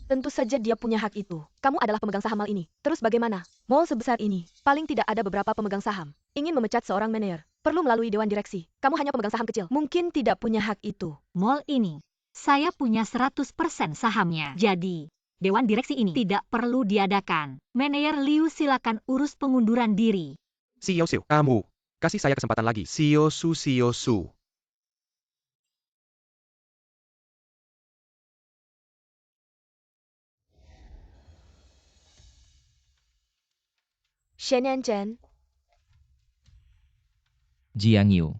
Tentu saja dia punya hak itu. Kamu adalah pemegang saham mal ini. Terus bagaimana? Mall sebesar ini, paling tidak ada beberapa pemegang saham. Ingin memecat seorang manajer, perlu melalui dewan direksi. Kamu hanya pemegang saham kecil. Mungkin tidak punya hak itu. Mall ini, saya punya 100% sahamnya. Jadi, dewan direksi ini tidak perlu diadakan. Manajer Liu, silakan urus pengunduran diri. CEO Su, kamu. Kasih saya kesempatan lagi. CEO Su. Shen Yanchen, Jiang Yu.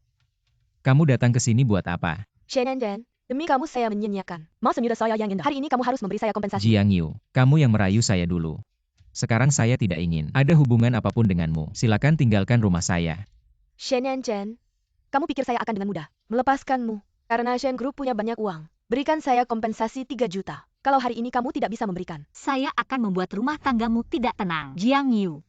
Kamu datang ke sini buat apa? Shen Yanchen, demi kamu saya menyanyiakan. Mau senyuda saya yang indah. Hari ini kamu harus memberi saya kompensasi. Jiang Yu, kamu yang merayu saya dulu. Sekarang saya tidak ingin ada hubungan apapun denganmu. Silakan tinggalkan rumah saya. Shen Yanchen, kamu pikir saya akan dengan mudah melepaskanmu? Karena Shen Group punya banyak uang. Berikan saya kompensasi 3 juta. Kalau hari ini kamu tidak bisa memberikan. Saya akan membuat rumah tanggamu tidak tenang. Jiang Yu,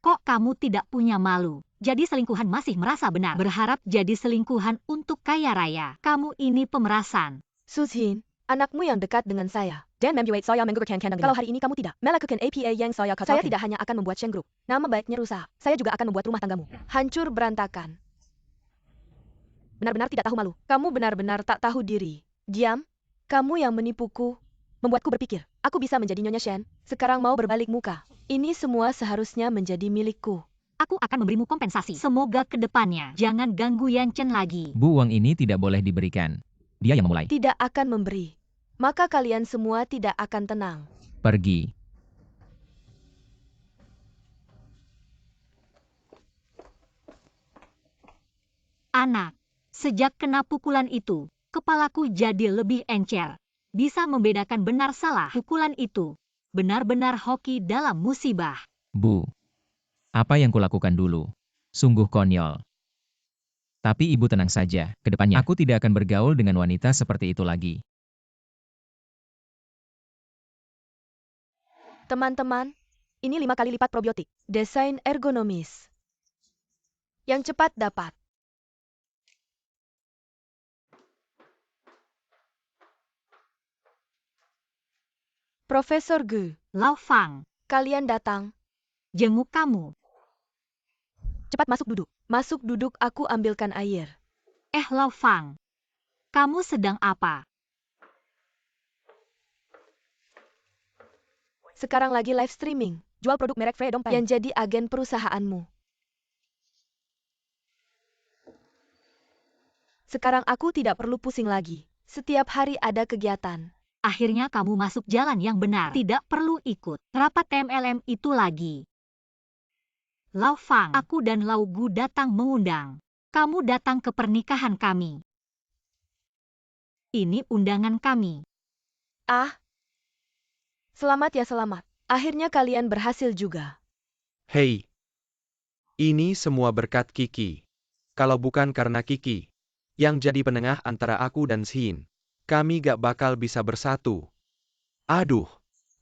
kok kamu tidak punya malu? Jadi selingkuhan masih merasa benar. Berharap jadi selingkuhan untuk kaya raya. Kamu ini pemerasan. Suzin, anakmu yang dekat dengan saya. Dan membuat saya menggunakan kandang. Kalau hari ini kamu tidak melakukan APA yang saya katakan, saya tidak hanya akan membuat Shen Group nama baiknya rusak, saya juga akan membuat rumah tanggamu hancur berantakan. Benar-benar tidak tahu malu. Kamu benar-benar tak tahu diri. Diam. Kamu yang menipuku, membuatku berpikir, aku bisa menjadi Nyonya Shen. Sekarang mau berbalik muka. Ini semua seharusnya menjadi milikku. Aku akan memberimu kompensasi. Semoga ke depannya jangan ganggu Yanchen lagi. Bu, uang ini tidak boleh diberikan. Dia yang memulai. Tidak akan memberi. Maka kalian semua tidak akan tenang. Pergi. Anak, sejak kena pukulan itu, kepalaku jadi lebih encer. Bisa membedakan benar salah. Pukulan itu benar-benar hoki dalam musibah. Bu, apa yang kulakukan dulu? Sungguh konyol. Tapi ibu tenang saja, kedepannya aku tidak akan bergaul dengan wanita seperti itu lagi. Teman-teman, ini 5 kali lipat probiotik. Desain ergonomis. Yang cepat dapat. Profesor Gu, Lao Fang, kalian datang. jenguk kamu. Cepat masuk duduk. Masuk duduk, aku ambilkan air. Lao Fang, kamu sedang apa? Sekarang lagi live streaming. Jual produk merek Freedom Pen yang jadi agen perusahaanmu. Sekarang aku tidak perlu pusing lagi. Setiap hari ada kegiatan. Akhirnya kamu masuk jalan yang benar. Tidak perlu ikut rapat MLM itu lagi. Lao Fang, aku dan Lao Gu datang mengundang. Kamu datang ke pernikahan kami. Ini undangan kami. Ah. Selamat ya selamat. Akhirnya kalian berhasil juga. Hei. Ini semua berkat Kiki. Kalau bukan karena Kiki, yang jadi penengah antara aku dan Shin, kami gak bakal bisa bersatu. Aduh.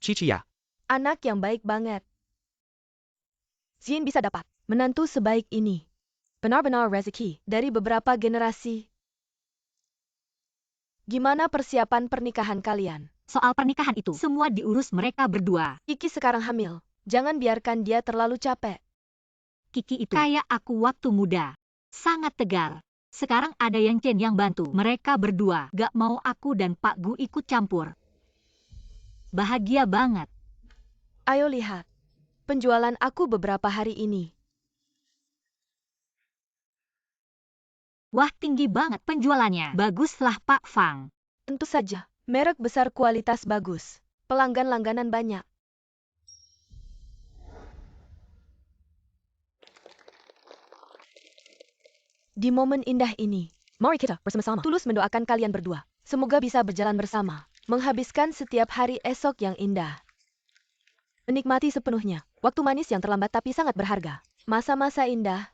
Cici ya. Anak yang baik banget. Jin bisa dapat menantu sebaik ini. Benar-benar rezeki dari beberapa generasi. Gimana persiapan pernikahan kalian? Soal pernikahan itu, semua diurus mereka berdua. Kiki sekarang hamil. Jangan biarkan dia terlalu capek. Kiki itu kayak aku waktu muda. Sangat tegar. Sekarang ada yang Chen yang bantu. Mereka berdua gak mau aku dan Pak Gu ikut campur. Bahagia banget. Ayo lihat. Penjualan aku beberapa hari ini. Wah, tinggi banget penjualannya. Baguslah Pak Fang. Tentu saja. Merek besar kualitas bagus. Pelanggan langganan banyak. Di momen indah ini, mari kita bersama-sama tulus mendoakan kalian berdua. Semoga bisa berjalan bersama, menghabiskan setiap hari esok yang indah. Menikmati sepenuhnya, waktu manis yang terlambat tapi sangat berharga. Masa-masa indah.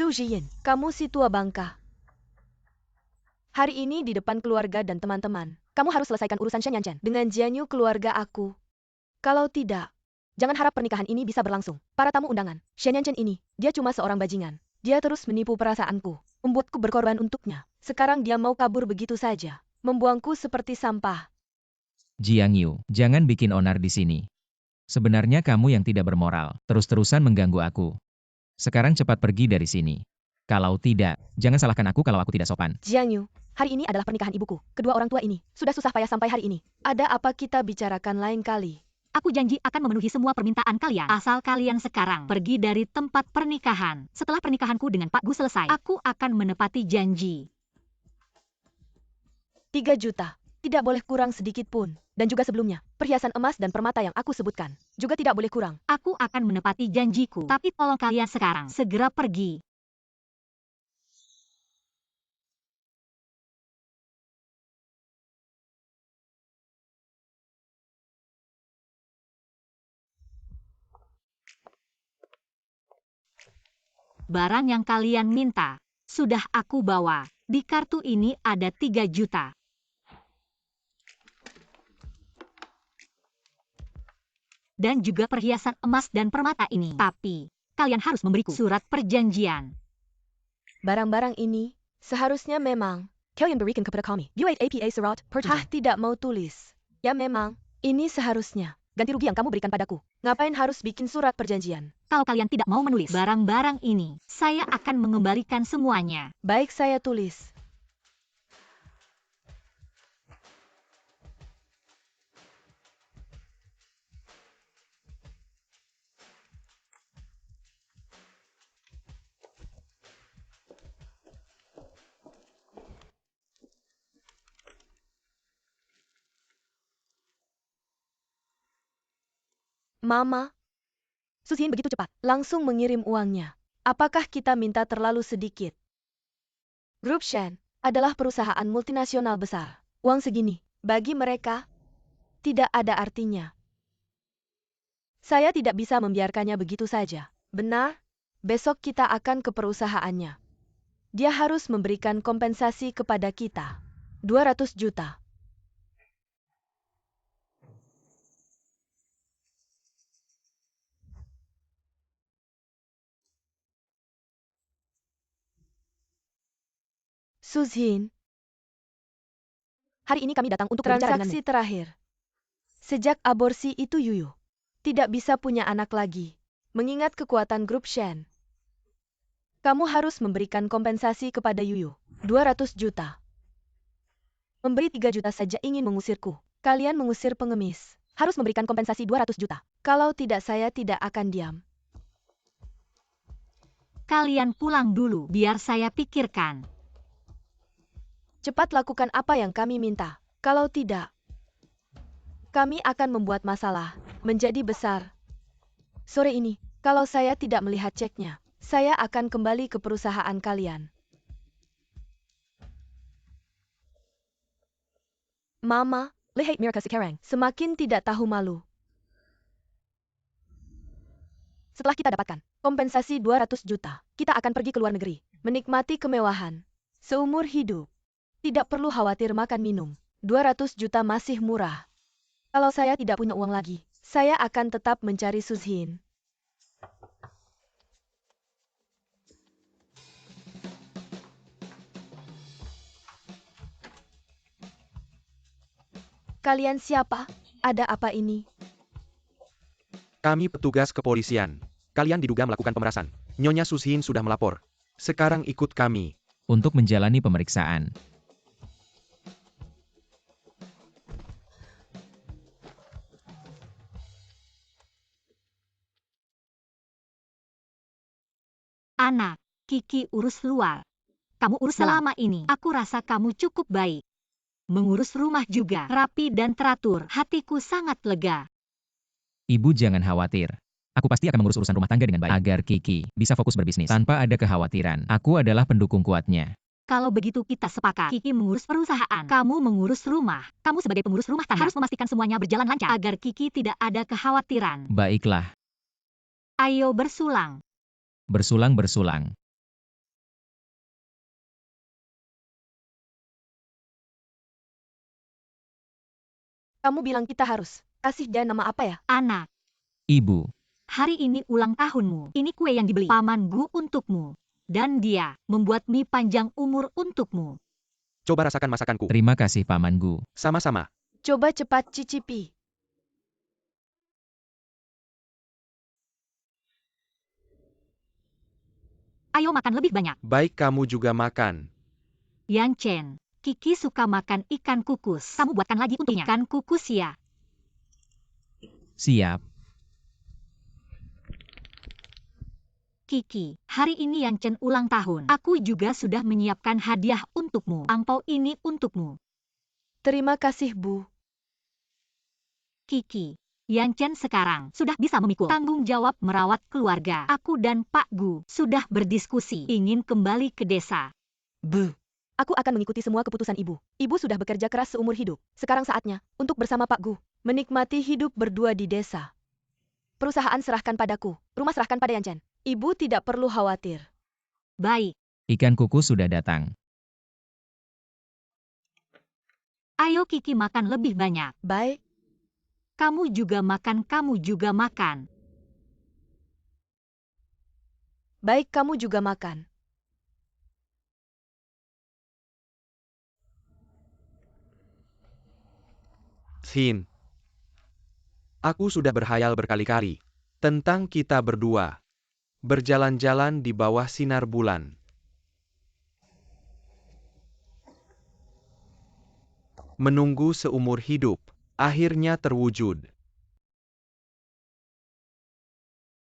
Su Jiyin, kamu si tua bangka. Hari ini di depan keluarga dan teman-teman, kamu harus selesaikan urusan Shen Yanchen dengan Jianyu keluarga aku. Kalau tidak, jangan harap pernikahan ini bisa berlangsung. Para tamu undangan, Shen Yanchen ini, dia cuma seorang bajingan. Dia terus menipu perasaanku, membuatku berkorban untuknya. Sekarang dia mau kabur begitu saja, membuangku seperti sampah. Jiang Yu, jangan bikin onar di sini. Sebenarnya kamu yang tidak bermoral, terus-terusan mengganggu aku. Sekarang cepat pergi dari sini. Kalau tidak, jangan salahkan aku kalau aku tidak sopan. Jiangyu, hari ini adalah pernikahan ibuku. Kedua orang tua ini sudah susah payah sampai hari ini. Ada apa kita bicarakan lain kali? Aku janji akan memenuhi semua permintaan kalian. Asal kalian sekarang pergi dari tempat pernikahan. Setelah pernikahanku dengan Pak Gu selesai, aku akan menepati janji. 3 juta. Tidak boleh kurang sedikit pun. Dan juga sebelumnya, perhiasan emas dan permata yang aku sebutkan. Juga tidak boleh kurang. Aku akan menepati janjiku. Tapi tolong kalian sekarang segera pergi. Barang yang kalian minta, sudah aku bawa. Di kartu ini ada 3 juta. Dan juga perhiasan emas dan permata ini. Tapi, kalian harus memberiku surat perjanjian. Barang-barang ini, seharusnya memang, kalian berikan kepada kami. Buat APA surat perjanjian. Tidak mau tulis. Ya memang, ini seharusnya. Ganti rugi yang kamu berikan padaku. Ngapain harus bikin surat perjanjian? Kalau kalian tidak mau menulis barang-barang ini, saya akan mengembalikan semuanya. Baik saya tulis. Mama, Susin begitu cepat, langsung mengirim uangnya. Apakah kita minta terlalu sedikit? Grup Shen adalah perusahaan multinasional besar. Uang segini, bagi mereka, tidak ada artinya. Saya tidak bisa membiarkannya begitu saja. Benar, besok kita akan ke perusahaannya. Dia harus memberikan kompensasi kepada kita. 200 juta. Suzhin. Hari ini kami datang untuk berbicara denganmu. Transaksi terakhir. Sejak aborsi itu Yuyu tidak bisa punya anak lagi. Mengingat kekuatan grup Shen. Kamu harus memberikan kompensasi kepada Yuyu. 200 juta. Memberi 3 juta saja ingin mengusirku. Kalian mengusir pengemis. Harus memberikan kompensasi 200 juta. Kalau tidak saya tidak akan diam. Kalian pulang dulu, biar saya pikirkan. Cepat lakukan apa yang kami minta. Kalau tidak, Kami akan membuat masalah menjadi besar. Sore ini, kalau saya tidak melihat ceknya, saya akan kembali ke perusahaan kalian. Mama, lihat mereka sekarang semakin tidak tahu malu. Setelah kita dapatkan kompensasi 200 juta, kita akan pergi ke luar negeri, menikmati kemewahan seumur hidup. Tidak perlu khawatir makan minum. 200 juta masih murah. Kalau saya tidak punya uang lagi, saya akan tetap mencari Suzhin. Kalian siapa? Ada apa ini? Kami petugas kepolisian. Kalian diduga melakukan pemerasan. Nyonya Suzhin sudah melapor. Sekarang ikut kami. Untuk menjalani pemeriksaan. Anak, Kiki urus luar. Kamu urus selama ini. Aku rasa kamu cukup baik. Mengurus rumah juga rapi dan teratur. Hatiku sangat lega. Ibu jangan khawatir. Aku pasti akan mengurus urusan rumah tangga dengan baik. Agar Kiki bisa fokus berbisnis tanpa ada kekhawatiran. Aku adalah pendukung kuatnya. Kalau begitu kita sepakat. Kiki mengurus perusahaan. Kamu mengurus rumah. Kamu sebagai pengurus rumah tangga harus memastikan semuanya berjalan lancar. Agar Kiki tidak ada kekhawatiran. Baiklah. Ayo bersulang. Bersulang-bersulang. Kamu bilang kita harus kasih dia nama apa ya? Anak, Ibu. hari ini ulang tahunmu. Ini kue yang dibeli Paman Gu untukmu. Dan dia membuat mie panjang umur untukmu. Coba rasakan masakanku. Terima kasih Paman Gu. Sama-sama. Coba cepat cicipi. Ayo makan lebih banyak. Baik, kamu juga makan. Yang Chen, Kiki suka makan ikan kukus. Kamu buatkan lagi untuknya. Ikan kukus ya. Siap. Kiki, hari ini Yang Chen ulang tahun. Aku juga sudah menyiapkan hadiah untukmu. Angpau ini untukmu. Terima kasih, Bu. Kiki, Yang Chen sekarang sudah bisa memikul tanggung jawab merawat keluarga. Aku dan Pak Gu sudah berdiskusi ingin kembali ke desa. Bu. Aku akan mengikuti semua keputusan Ibu. Ibu sudah bekerja keras seumur hidup. Sekarang saatnya untuk bersama Pak Gu menikmati hidup berdua di desa. Perusahaan serahkan padaku, rumah serahkan pada Yang Chen. Ibu tidak perlu khawatir. Baik, Ikan kukus sudah datang. ayo Kiki makan lebih banyak. Baik. Kamu juga makan, kamu juga makan. Baik, kamu juga makan. Shin. Aku sudah berhayal berkali-kali tentang kita berdua berjalan-jalan di bawah sinar bulan. Menunggu seumur hidup, akhirnya terwujud.